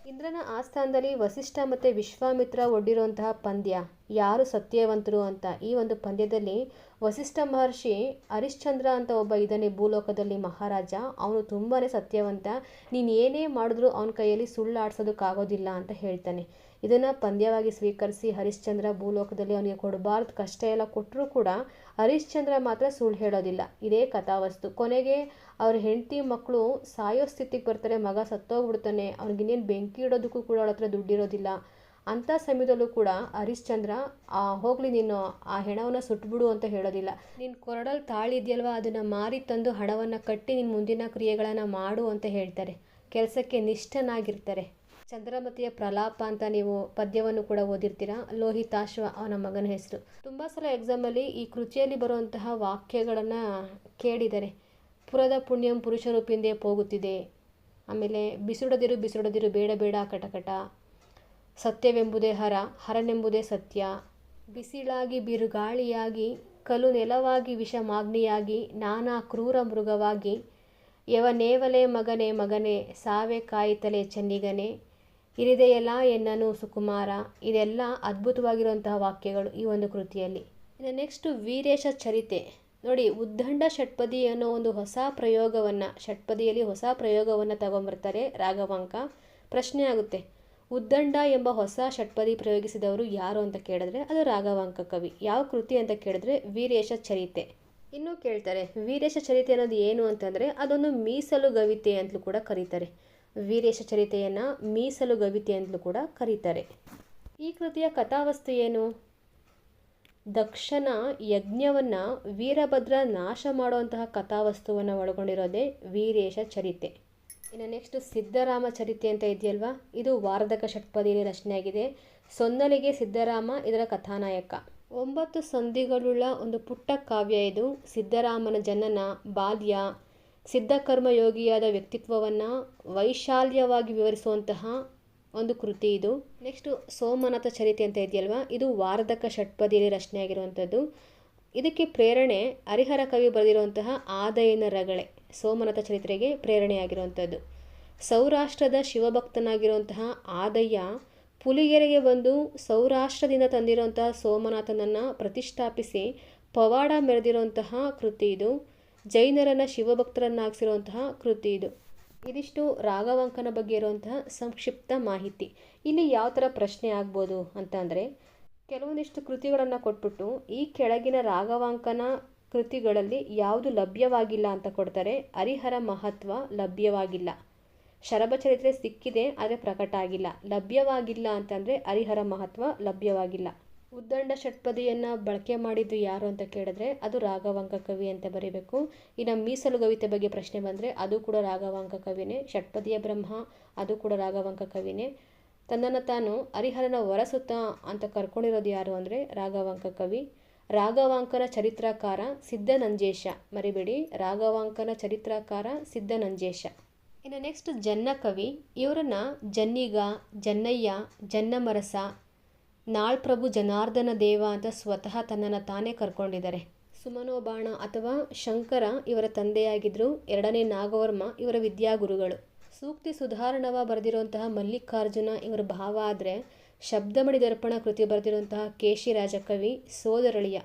ಇಂದ್ರನ ಆಸ್ಥಾನದಲ್ಲಿ ವಸಿಷ್ಠ ಮತ್ತು ವಿಶ್ವಾಮಿತ್ರ ಒಡ್ಡಿರುವಂತಹ ಪಂದ್ಯ, ಯಾರು ಸತ್ಯವಂತರು ಅಂತ. ಈ ಒಂದು ಪಂದ್ಯದಲ್ಲಿ ವಸಿಷ್ಠ ಮಹರ್ಷಿ, ಹರಿಶ್ಚಂದ್ರ ಅಂತ ಒಬ್ಬ ಇದ್ದಾನೆ ಭೂಲೋಕದಲ್ಲಿ ಮಹಾರಾಜ, ಅವನು ತುಂಬಾ ಸತ್ಯವಂತ, ನೀನು ಏನೇ ಮಾಡಿದ್ರೂ ಅವನ ಕೈಯಲ್ಲಿ ಸುಳ್ಳು ಆಡಿಸೋದಕ್ಕಾಗೋದಿಲ್ಲ ಅಂತ ಹೇಳ್ತಾನೆ. ಇದನ್ನು ಪಂದ್ಯವಾಗಿ ಸ್ವೀಕರಿಸಿ ಹರಿಶ್ಚಂದ್ರ ಭೂಲೋಕದಲ್ಲಿ ಅವನಿಗೆ ಕೊಡಬಾರ್ದು ಕಷ್ಟ ಎಲ್ಲ ಕೊಟ್ಟರೂ ಕೂಡ ಹರಿಶ್ಚಂದ್ರ ಮಾತ್ರ ಸುಳ್ಳು ಹೇಳೋದಿಲ್ಲ. ಇದೇ ಕಥಾವಸ್ತು. ಕೊನೆಗೆ ಅವ್ರ ಹೆಂಡತಿ ಮಕ್ಕಳು ಸಾಯೋ ಸ್ಥಿತಿಗೆ ಬರ್ತಾರೆ, ಮಗ ಸತ್ತೋಗ್ಬಿಡ್ತಾನೆ, ಅವ್ನಿಗಿನ್ನೇನು ಬೆಂಕಿ ಇಡೋದಕ್ಕೂ ಕೂಡ ಅವಳ ಹತ್ರ ದುಡ್ಡಿರೋದಿಲ್ಲ. ಅಂಥ ಸಮಯದಲ್ಲೂ ಕೂಡ ಹರಿಶ್ಚಂದ್ರ ಹೋಗಲಿ ನೀನು ಆ ಹೆಣವನ್ನು ಸುಟ್ಬಿಡು ಅಂತ ಹೇಳೋದಿಲ್ಲ. ನೀನು ಕೊರಡಲ್ಲಿ ತಾಳಿದೆಯಲ್ವ, ಅದನ್ನು ಮಾರಿ ತಂದು ಹಣವನ್ನು ಕಟ್ಟಿ ನಿನ್ನ ಮುಂದಿನ ಕ್ರಿಯೆಗಳನ್ನು ಮಾಡು ಅಂತ ಹೇಳ್ತಾರೆ. ಕೆಲಸಕ್ಕೆ ನಿಷ್ಠನಾಗಿರ್ತಾರೆ. ಚಂದ್ರಮತಿಯ ಪ್ರಲಾಪ ಅಂತ ನೀವು ಪದ್ಯವನ್ನು ಕೂಡ ಓದಿರ್ತೀರಾ. ಲೋಹಿತಾಶ್ವ ಅವನ ಮಗನ ಹೆಸರು. ತುಂಬ ಸಲ ಎಕ್ಸಾಮಲ್ಲಿ ಈ ಕೃತಿಯಲ್ಲಿ ಬರುವಂತಹ ವಾಕ್ಯಗಳನ್ನು ಕೇಳಿದ್ದಾರೆ. ಪುರದ ಪುಣ್ಯಂ ಪುರುಷ ರೂಪಿಂದೇ ಹೋಗುತ್ತಿದೆ, ಆಮೇಲೆ ಬಿಸುಡದಿರು ಬಿಸುಡದಿರು ಬೇಡ ಬೇಡ ಕಟಕಟ, ಸತ್ಯವೆಂಬುದೇ ಹರ, ಹರನೆಂಬುದೇ ಸತ್ಯ, ಬಿಸಿಲಾಗಿ ಬಿರುಗಾಳಿಯಾಗಿ ಕಲು ನೆಲವಾಗಿ ವಿಷಮಾಗ್ನಿಯಾಗಿ ನಾನಾ ಕ್ರೂರ ಮೃಗವಾಗಿ ಯವನೇವಲೆ ಮಗನೇ ಮಗನೇ ಸಾವೆ ಕಾಯಿತಲೆ ಚೆನ್ನಿಗನೆ ಇರಿದೆಯಲ್ಲ ಎನ್ನನು ಸುಕುಮಾರ. ಇದೆಲ್ಲ ಅದ್ಭುತವಾಗಿರುವಂತಹ ವಾಕ್ಯಗಳು ಈ ಒಂದು ಕೃತಿಯಲ್ಲಿ. ಇನ್ನು ನೆಕ್ಸ್ಟು ವೀರೇಶ ಚರಿತೆ ನೋಡಿ. ಉದ್ದಂಡ ಷಟ್ಪದಿ ಅನ್ನೋ ಒಂದು ಹೊಸ ಪ್ರಯೋಗವನ್ನು, ಷಟ್ಪದಿಯಲ್ಲಿ ಹೊಸ ಪ್ರಯೋಗವನ್ನು ತಗೊಂಬರ್ತಾರೆ ರಾಘವಾಂಕ. ಪ್ರಶ್ನೆ ಆಗುತ್ತೆ, ಉದ್ದಂಡ ಎಂಬ ಹೊಸ ಷಟ್ಪದಿ ಪ್ರಯೋಗಿಸಿದವರು ಯಾರು ಅಂತ ಕೇಳಿದ್ರೆ ಅದು ರಾಘವಾಂಕ ಕವಿ. ಯಾವ ಕೃತಿ ಅಂತ ಕೇಳಿದ್ರೆ ವೀರೇಶ ಚರಿತೆ. ಇನ್ನೂ ಕೇಳ್ತಾರೆ ವೀರೇಶ ಚರಿತೆ ಅನ್ನೋದು ಏನು ಅಂತಂದರೆ ಅದೊಂದು ಮೀಸಲು ಗವಿತೆ ಅಂತಲೂ ಕೂಡ ಕರೀತಾರೆ. ವೀರೇಶ ಚರಿತೆಯನ್ನು ಮೀಸಲು ಗವಿತೆ ಅಂತಲೂ ಕೂಡ ಕರೀತಾರೆ. ಈ ಕೃತಿಯ ಕಥಾವಸ್ತು ಏನು? ದಕ್ಷನ ಯಜ್ಞವನ್ನು ವೀರಭದ್ರ ನಾಶ ಮಾಡುವಂತಹ ಕಥಾವಸ್ತುವನ್ನು ಒಳಗೊಂಡಿರೋದೇ ವೀರೇಶ ಚರಿತೆ. ಇನ್ನು ನೆಕ್ಸ್ಟ್ ಸಿದ್ಧರಾಮ ಚರಿತೆ ಅಂತ ಇದೆಯಲ್ವಾ, ಇದು ವಾರ್ಧಕ ಷಟ್ಪದಿಯಲ್ಲಿ ರಚನೆಯಾಗಿದೆ. ಸೊನ್ನಲಿಗೆ ಸಿದ್ಧರಾಮ ಇದರ ಕಥಾನಾಯಕ. 9 ಸಂಧಿಗಳುಳ್ಳ ಒಂದು ಪುಟ್ಟ ಕಾವ್ಯ ಇದು. ಸಿದ್ಧರಾಮನ ಜನನ, ಬಾಲ್ಯ, ಸಿದ್ಧಕರ್ಮಯೋಗಿಯಾದ ವ್ಯಕ್ತಿತ್ವವನ್ನು ವೈಶಾಲ್ಯವಾಗಿ ವಿವರಿಸುವಂತಹ ಒಂದು ಕೃತಿ ಇದು. ನೆಕ್ಸ್ಟು ಸೋಮನಾಥ ಚರಿತೆ ಅಂತ ಇದೆಯಲ್ವಾ, ಇದು ವಾರ್ಧಕ ಷಟ್ಪದಿಯಲ್ಲಿ ರಚನೆಯಾಗಿರುವಂಥದ್ದು. ಇದಕ್ಕೆ ಪ್ರೇರಣೆ ಹರಿಹರ ಕವಿ ಬರೆದಿರುವಂತಹ ಆದಯನ ರಗಳೆ ಸೋಮನಾಥ ಚರಿತ್ರೆಗೆ ಪ್ರೇರಣೆಯಾಗಿರುವಂಥದ್ದು. ಸೌರಾಷ್ಟ್ರದ ಶಿವಭಕ್ತನಾಗಿರುವಂತಹ ಆದಯ್ಯ ಪುಲಿಗೆರೆಗೆ ಬಂದು ಸೌರಾಷ್ಟ್ರದಿಂದ ತಂದಿರುವಂತಹ ಸೋಮನಾಥನನ್ನು ಪ್ರತಿಷ್ಠಾಪಿಸಿ ಪವಾಡ ಮೆರೆದಿರುವಂತಹ ಕೃತಿ ಇದು. ಜೈನರನ್ನು ಶಿವಭಕ್ತರನ್ನಾಗಿಸಿರುವಂತಹ ಕೃತಿ ಇದು. ಇದಿಷ್ಟು ರಾಘವಾಂಕನ ಬಗ್ಗೆ ಇರುವಂತಹ ಸಂಕ್ಷಿಪ್ತ ಮಾಹಿತಿ. ಇಲ್ಲಿ ಯಾವ ಥರ ಪ್ರಶ್ನೆ ಆಗ್ಬೋದು ಅಂತಂದರೆ, ಕೆಲವೊಂದಿಷ್ಟು ಕೃತಿಗಳನ್ನು ಕೊಟ್ಬಿಟ್ಟು ಈ ಕೆಳಗಿನ ರಾಘವಾಂಕನ ಕೃತಿಗಳಲ್ಲಿ ಯಾವುದು ಲಭ್ಯವಾಗಿಲ್ಲ ಅಂತ ಕೊಡ್ತಾರೆ. ಹರಿಹರ ಮಹತ್ವ ಲಭ್ಯವಾಗಿಲ್ಲ. ಶರಭಚರಿತ್ರೆ ಸಿಕ್ಕಿದೆ ಆದರೆ ಪ್ರಕಟ ಆಗಿಲ್ಲ. ಲಭ್ಯವಾಗಿಲ್ಲ ಅಂತಂದರೆ ಹರಿಹರ ಮಹತ್ವ ಲಭ್ಯವಾಗಿಲ್ಲ. ಉದ್ದಂಡ ಷಟ್ಪದಿಯನ್ನು ಬಳಕೆ ಮಾಡಿದ್ದು ಯಾರು ಅಂತ ಕೇಳಿದ್ರೆ ಅದು ರಾಘವಾಂಕ ಕವಿ ಅಂತ ಬರೀಬೇಕು. ಇನ್ನು ಮೀಸಲು ಗವಿತೆ ಬಗ್ಗೆ ಪ್ರಶ್ನೆ ಬಂದರೆ ಅದು ಕೂಡ ರಾಘವಾಂಕ ಕವಿನೇ. ಷಟ್ಪದಿಯ ಬ್ರಹ್ಮ ಅದು ಕೂಡ ರಾಘವಾಂಕ ಕವಿನೇ. ತನ್ನನ್ನು ತಾನು ಹರಿಹರನ ವರಸುತ ಅಂತ ಕರ್ಕೊಂಡಿರೋದು ಯಾರು ಅಂದರೆ ರಾಘವಾಂಕ ಕವಿ. ರಾಘವಾಂಕನ ಚರಿತ್ರಕಾರ ಸಿದ್ಧನಂಜೇಶ, ಮರಿಬೇಡಿ, ರಾಘವಾಂಕನ ಚರಿತ್ರಕಾರ ಸಿದ್ಧನಂಜೇಶ. ಇನ್ನು ನೆಕ್ಸ್ಟ್ ಜನ್ನ ಕವಿ. ಇವರನ್ನು ಜನ್ನಿಗ, ಜನ್ನಯ್ಯ, ಜನ್ನಮರಸ, ನಾಳ್ಪ್ರಭು ಜನಾರ್ದನ ದೇವ ಅಂತ ಸ್ವತಃ ತನ್ನನ್ನು ತಾನೇ ಕರ್ಕೊಂಡಿದ್ದಾರೆ. ಸುಮನೋಬಾಣ ಅಥವಾ ಶಂಕರ ಇವರ ತಂದೆಯಾಗಿದ್ದರು. ಎರಡನೇ ನಾಗವರ್ಮ ಇವರ ವಿದ್ಯಾಗುರುಗಳು. ಸೂಕ್ತಿ ಸುಧಾರಣವ ಬರೆದಿರುವಂತಹ ಮಲ್ಲಿಕಾರ್ಜುನ ಇವರ ಭಾವ ಆದರೆ, ಶಬ್ದಮಣಿ ದರ್ಪಣ ಕೃತಿ ಬರೆದಿರುವಂತಹ ಕೇಶಿರಾಜ ಕವಿ ಸೋದರಳಿಯ.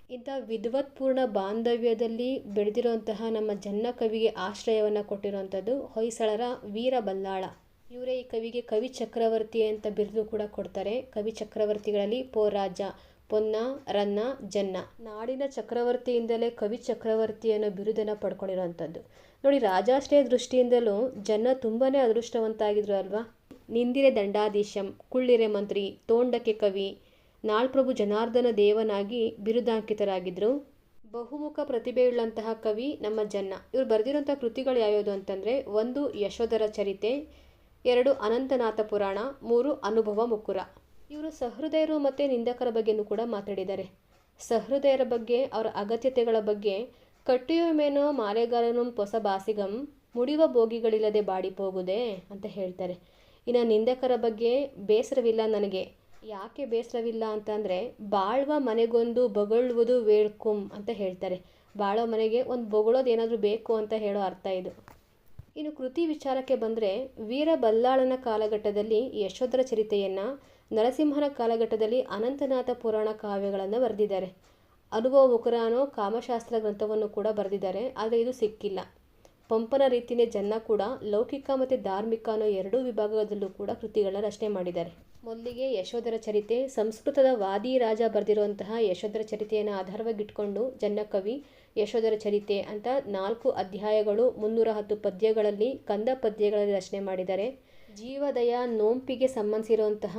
ಇಂಥ ವಿದ್ವತ್ಪೂರ್ಣ ಬಾಂಧವ್ಯದಲ್ಲಿ ಬೆಳೆದಿರುವಂತಹ ನಮ್ಮ ಜನ್ನ ಕವಿಗೆ ಆಶ್ರಯವನ್ನು ಕೊಟ್ಟಿರುವಂಥದ್ದು ಹೊಯ್ಸಳರ ವೀರ ಬಲ್ಲಾಳ. ಇವರೇ ಈ ಕವಿಗೆ ಕವಿ ಚಕ್ರವರ್ತಿ ಅಂತ ಬಿರುದು ಕೂಡ ಕೊಡ್ತಾರೆ. ಕವಿ ಚಕ್ರವರ್ತಿಗಳಲ್ಲಿ ಪೋರಾಜ, ಪೊನ್ನ, ರನ್ನ, ಜನ್ನ. ನಾಡಿನ ಚಕ್ರವರ್ತಿಯಿಂದಲೇ ಕವಿ ಚಕ್ರವರ್ತಿ ಅನ್ನೋ ಬಿರುದನ್ನು ಪಡ್ಕೊಂಡಿರೋವಂಥದ್ದು. ನೋಡಿ, ರಾಜಾಶ್ರಯ ದೃಷ್ಟಿಯಿಂದಲೂ ಜನ್ನ ತುಂಬಾ ಅದೃಷ್ಟವಂತ ಆಗಿದ್ರು ಅಲ್ವಾ. ನಿಂದಿರೆ ದಂಡಾಧೀಶಂ, ಕುಳ್ಳಿರೆ ಮಂತ್ರಿ, ತೋಂಡಕೆ ಕವಿ, ನಾಳ್ಪ್ರಭು ಜನಾರ್ದನ ದೇವನಾಗಿ ಬಿರುದಾಂಕಿತರಾಗಿದ್ದರು. ಬಹುಮುಖ ಪ್ರತಿಭೆಯುಳ್ಳಂತಹ ಕವಿ ನಮ್ಮ ಜನ್ನ. ಇವರು ಬರೆದಿರುವಂಥ ಕೃತಿಗಳು ಯಾವ್ಯಾವುದು ಅಂತಂದರೆ, 1 ಯಶೋಧರ ಚರಿತೆ, 2 ಅನಂತನಾಥ ಪುರಾಣ, 3 ಅನುಭವ ಮುಕುರ. ಇವರು ಸಹೃದಯರು ಮತ್ತು ನಿಂದಕರ ಬಗ್ಗೆಯೂ ಕೂಡ ಮಾತಾಡಿದ್ದಾರೆ. ಸಹೃದಯರ ಬಗ್ಗೆ, ಅವರ ಅಗತ್ಯತೆಗಳ ಬಗ್ಗೆ, ಕಟ್ಟಿಯುವಮೇನೋ ಮಾಲೆಗಾರನು ಹೊಸ ಬಾಸಿಗಂ, ಮುಡಿವ ಭೋಗಿಗಳಿಲ್ಲದೆ ಬಾಡಿ ಹೋಗುದೆ ಅಂತ ಹೇಳ್ತಾರೆ. ಇನ್ನು ನಿಂದಕರ ಬಗ್ಗೆ, ಬೇಸರವಿಲ್ಲ ನನಗೆ. ಯಾಕೆ ಬೇಸರವಿಲ್ಲ ಅಂತಂದರೆ, ಬಾಳ್ವ ಮನೆಗೊಂದು ಬೊಗಳುವುದು ವೇಳ್ಕುಂ ಅಂತ ಹೇಳ್ತಾರೆ. ಬಾಳೋ ಮನೆಗೆ ಒಂದು ಬೊಗಳೋದು ಏನಾದರೂ ಬೇಕು ಅಂತ ಹೇಳೋ ಅರ್ಥ ಇದು. ಇನ್ನು ಕೃತಿ ವಿಚಾರಕ್ಕೆ ಬಂದರೆ, ವೀರ ಬಲ್ಲಾಳನ ಕಾಲಘಟ್ಟದಲ್ಲಿ ಯಶೋಧರ ಚರಿತೆಯನ್ನು, ನರಸಿಂಹನ ಕಾಲಘಟ್ಟದಲ್ಲಿ ಅನಂತನಾಥ ಪುರಾಣ ಕಾವ್ಯಗಳನ್ನು ಬರೆದಿದ್ದಾರೆ. ಅನುಭವ ಮುಕುರ ಅನ್ನೋ ಕಾಮಶಾಸ್ತ್ರ ಗ್ರಂಥವನ್ನು ಕೂಡ ಬರೆದಿದ್ದಾರೆ. ಆದರೆ ಇದು ಸಿಕ್ಕಿಲ್ಲ. ಪಂಪನ ರೀತಿಯೇ ಜನ್ನ ಕೂಡ ಲೌಕಿಕ ಮತ್ತು ಧಾರ್ಮಿಕ ಅನ್ನೋ ಎರಡೂ ವಿಭಾಗದಲ್ಲೂ ಕೂಡ ಕೃತಿಗಳನ್ನ ರಚನೆ ಮಾಡಿದ್ದಾರೆ. ಮೊದಲಿಗೆ ಯಶೋಧರ ಚರಿತೆ, ಸಂಸ್ಕೃತದ ವಾದಿರಾಜ ಬರೆದಿರುವಂತಹ ಯಶೋಧರ ಚರಿತೆಯನ್ನು ಆಧಾರವಾಗಿಟ್ಕೊಂಡು ಜನ್ನ ಕವಿ ಯಶೋಧರ ಚರಿತೆ ಅಂತ 4 ಅಧ್ಯಾಯಗಳು 310 ಪದ್ಯಗಳಲ್ಲಿ, ಕಂದ ಪದ್ಯಗಳಲ್ಲಿ ರಚನೆ ಮಾಡಿದ್ದಾರೆ. ಜೀವದಯ ನೋಂಪಿಗೆ ಸಂಬಂಧಿಸಿರುವಂತಹ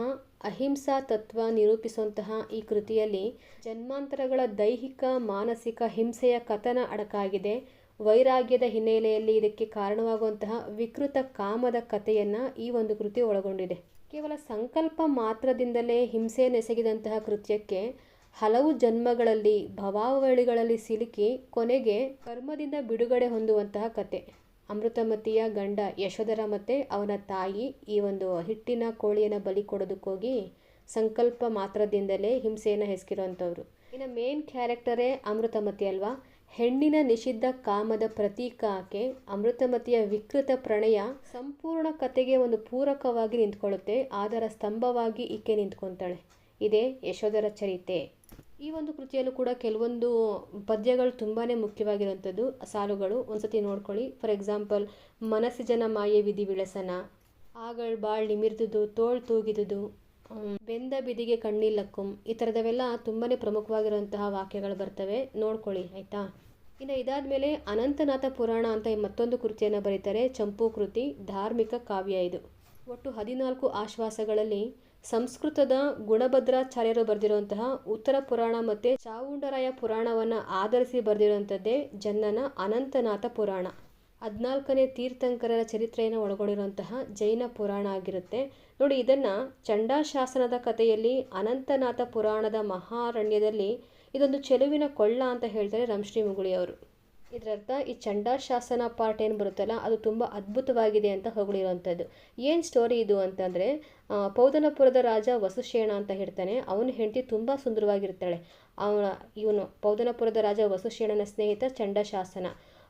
ಅಹಿಂಸಾ ತತ್ವ ನಿರೂಪಿಸುವಂತಹ ಈ ಕೃತಿಯಲ್ಲಿ ಜನ್ಮಾಂತರಗಳ ದೈಹಿಕ ಮಾನಸಿಕ ಹಿಂಸೆಯ ಕಥನ ಅಡಕಾಗಿದೆ. ವೈರಾಗ್ಯದ ಹಿನ್ನೆಲೆಯಲ್ಲಿ ಇದಕ್ಕೆ ಕಾರಣವಾಗುವಂತಹ ವಿಕೃತ ಕಾಮದ ಕಥೆಯನ್ನು ಈ ಒಂದು ಕೃತಿ ಒಳಗೊಂಡಿದೆ. ಕೇವಲ ಸಂಕಲ್ಪ ಮಾತ್ರದಿಂದಲೇ ಹಿಂಸೆಯನ್ನೆಸಗಿದಂತಹ ಕೃತ್ಯಕ್ಕೆ ಹಲವು ಜನ್ಮಗಳಲ್ಲಿ ಭವಾವಳಿಗಳಲ್ಲಿ ಸಿಲುಕಿ ಕೊನೆಗೆ ಕರ್ಮದಿಂದ ಬಿಡುಗಡೆ ಹೊಂದುವಂತಹ ಕತೆ. ಅಮೃತಮತಿಯ ಗಂಡ ಯಶೋಧರ ಮತ್ತು ಅವನ ತಾಯಿ ಈ ಒಂದು ಹಿಟ್ಟಿನ ಕೋಳಿಯನ್ನು ಬಲಿ ಕೊಡೋದಕ್ಕೋಗಿ ಸಂಕಲ್ಪ ಮಾತ್ರದಿಂದಲೇ ಹಿಂಸೆಯನ್ನು ಎಸಗಿರುವಂಥವ್ರು. ಇನ್ನು ಮೇನ್ ಕ್ಯಾರೆಕ್ಟರೇ ಅಮೃತಮತಿ ಅಲ್ವಾ. ಹೆಣ್ಣಿನ ನಿಷಿದ್ಧ ಕಾಮದ ಪ್ರತೀಕ ಆಕೆ. ಅಮೃತಮತಿಯ ವಿಕೃತ ಪ್ರಣಯ ಸಂಪೂರ್ಣ ಕತೆಗೆ ಒಂದು ಪೂರಕವಾಗಿ ನಿಂತ್ಕೊಳ್ಳುತ್ತೆ. ಆಧಾರ ಸ್ತಂಭವಾಗಿ ಈಕೆ ನಿಂತ್ಕೊತಾಳೆ. ಇದೇ ಯಶೋಧರ ಚರಿತೆ. ಈ ಒಂದು ಕೃತಿಯಲ್ಲೂ ಕೂಡ ಕೆಲವೊಂದು ಪದ್ಯಗಳು ತುಂಬಾ ಮುಖ್ಯವಾಗಿರುವಂಥದ್ದು. ಸಾಲುಗಳು ಒಂದ್ಸತಿ ನೋಡ್ಕೊಳ್ಳಿ. ಫಾರ್ ಎಕ್ಸಾಂಪಲ್, ಮನಸ್ಸಿಜನ ಮಾಯೆ ವಿಧಿ ವಿಳಸನ, ಆಗಳ್ ಬಾಳ್ ನಿಮಿರ್ದುದು ತೋಳ್ ತೂಗಿದುದು, ಬೆಂದ ಬಿದಿಗೆ ಕಣ್ಣಿಲ್ಲಕ್ಕುಂ, ಈ ಥರದವೆಲ್ಲ ತುಂಬಾ ಪ್ರಮುಖವಾಗಿರುವಂತಹ ವಾಕ್ಯಗಳು ಬರ್ತವೆ. ನೋಡ್ಕೊಳ್ಳಿ ಆಯಿತಾ. ಇನ್ನು ಇದಾದಮೇಲೆ ಅನಂತನಾಥ ಪುರಾಣ ಅಂತ ಮತ್ತೊಂದು ಕೃತಿಯನ್ನು ಬರೀತಾರೆ. ಚಂಪೂ ಕೃತಿ, ಧಾರ್ಮಿಕ ಕಾವ್ಯ ಇದು. ಒಟ್ಟು 14 ಆಶ್ವಾಸಗಳಲ್ಲಿ ಸಂಸ್ಕೃತದ ಗುಣಭದ್ರಾಚಾರ್ಯರು ಬರೆದಿರುವಂತಹ ಉತ್ತರ ಪುರಾಣ ಮತ್ತು ಚಾವುಂಡರಾಯ ಪುರಾಣವನ್ನು ಆಧರಿಸಿ ಬರೆದಿರುವಂಥದ್ದೇ ಜನ್ನನ ಅನಂತನಾಥ ಪುರಾಣ. 14ನೇ ತೀರ್ಥಂಕರರ ಚರಿತ್ರೆಯನ್ನು ಒಳಗೊಂಡಿರುವಂತಹ ಜೈನ ಪುರಾಣ ಆಗಿರುತ್ತೆ. ನೋಡಿ, ಇದನ್ನು ಚಂಡಾಶಾಸನದ ಕಥೆಯಲ್ಲಿ ಅನಂತನಾಥ ಪುರಾಣದ ಮಹಾರಣ್ಯದಲ್ಲಿ ಇದೊಂದು ಚೆಲುವಿನ ಕೊಳ್ಳ ಅಂತ ಹೇಳ್ತಾರೆ ರಂಶ್ರೀ ಮುಗುಳಿಯವರು. ಇದರರ್ಥ ಈ ಚಂಡಾಶಾಸನ ಪಾರ್ಟ್ ಏನು ಬರುತ್ತಲ್ಲ ಅದು ತುಂಬ ಅದ್ಭುತವಾಗಿದೆ ಅಂತ ಹೊಗಳಿರುವಂಥದ್ದು. ಏನು ಸ್ಟೋರಿ ಇದು ಅಂತಂದರೆ, ಪೌದನಪುರದ ರಾಜ ವಸುಶೇಣ ಅಂತ ಹೇಳ್ತಾನೆ. ಅವನ ಹೆಂಡತಿ ತುಂಬ ಸುಂದರವಾಗಿರ್ತಾಳೆ. ಇವನು ಪೌದನಪುರದ ರಾಜ ವಸುಶೇಣನ ಸ್ನೇಹಿತ ಚಂಡಾಶಾಸನ.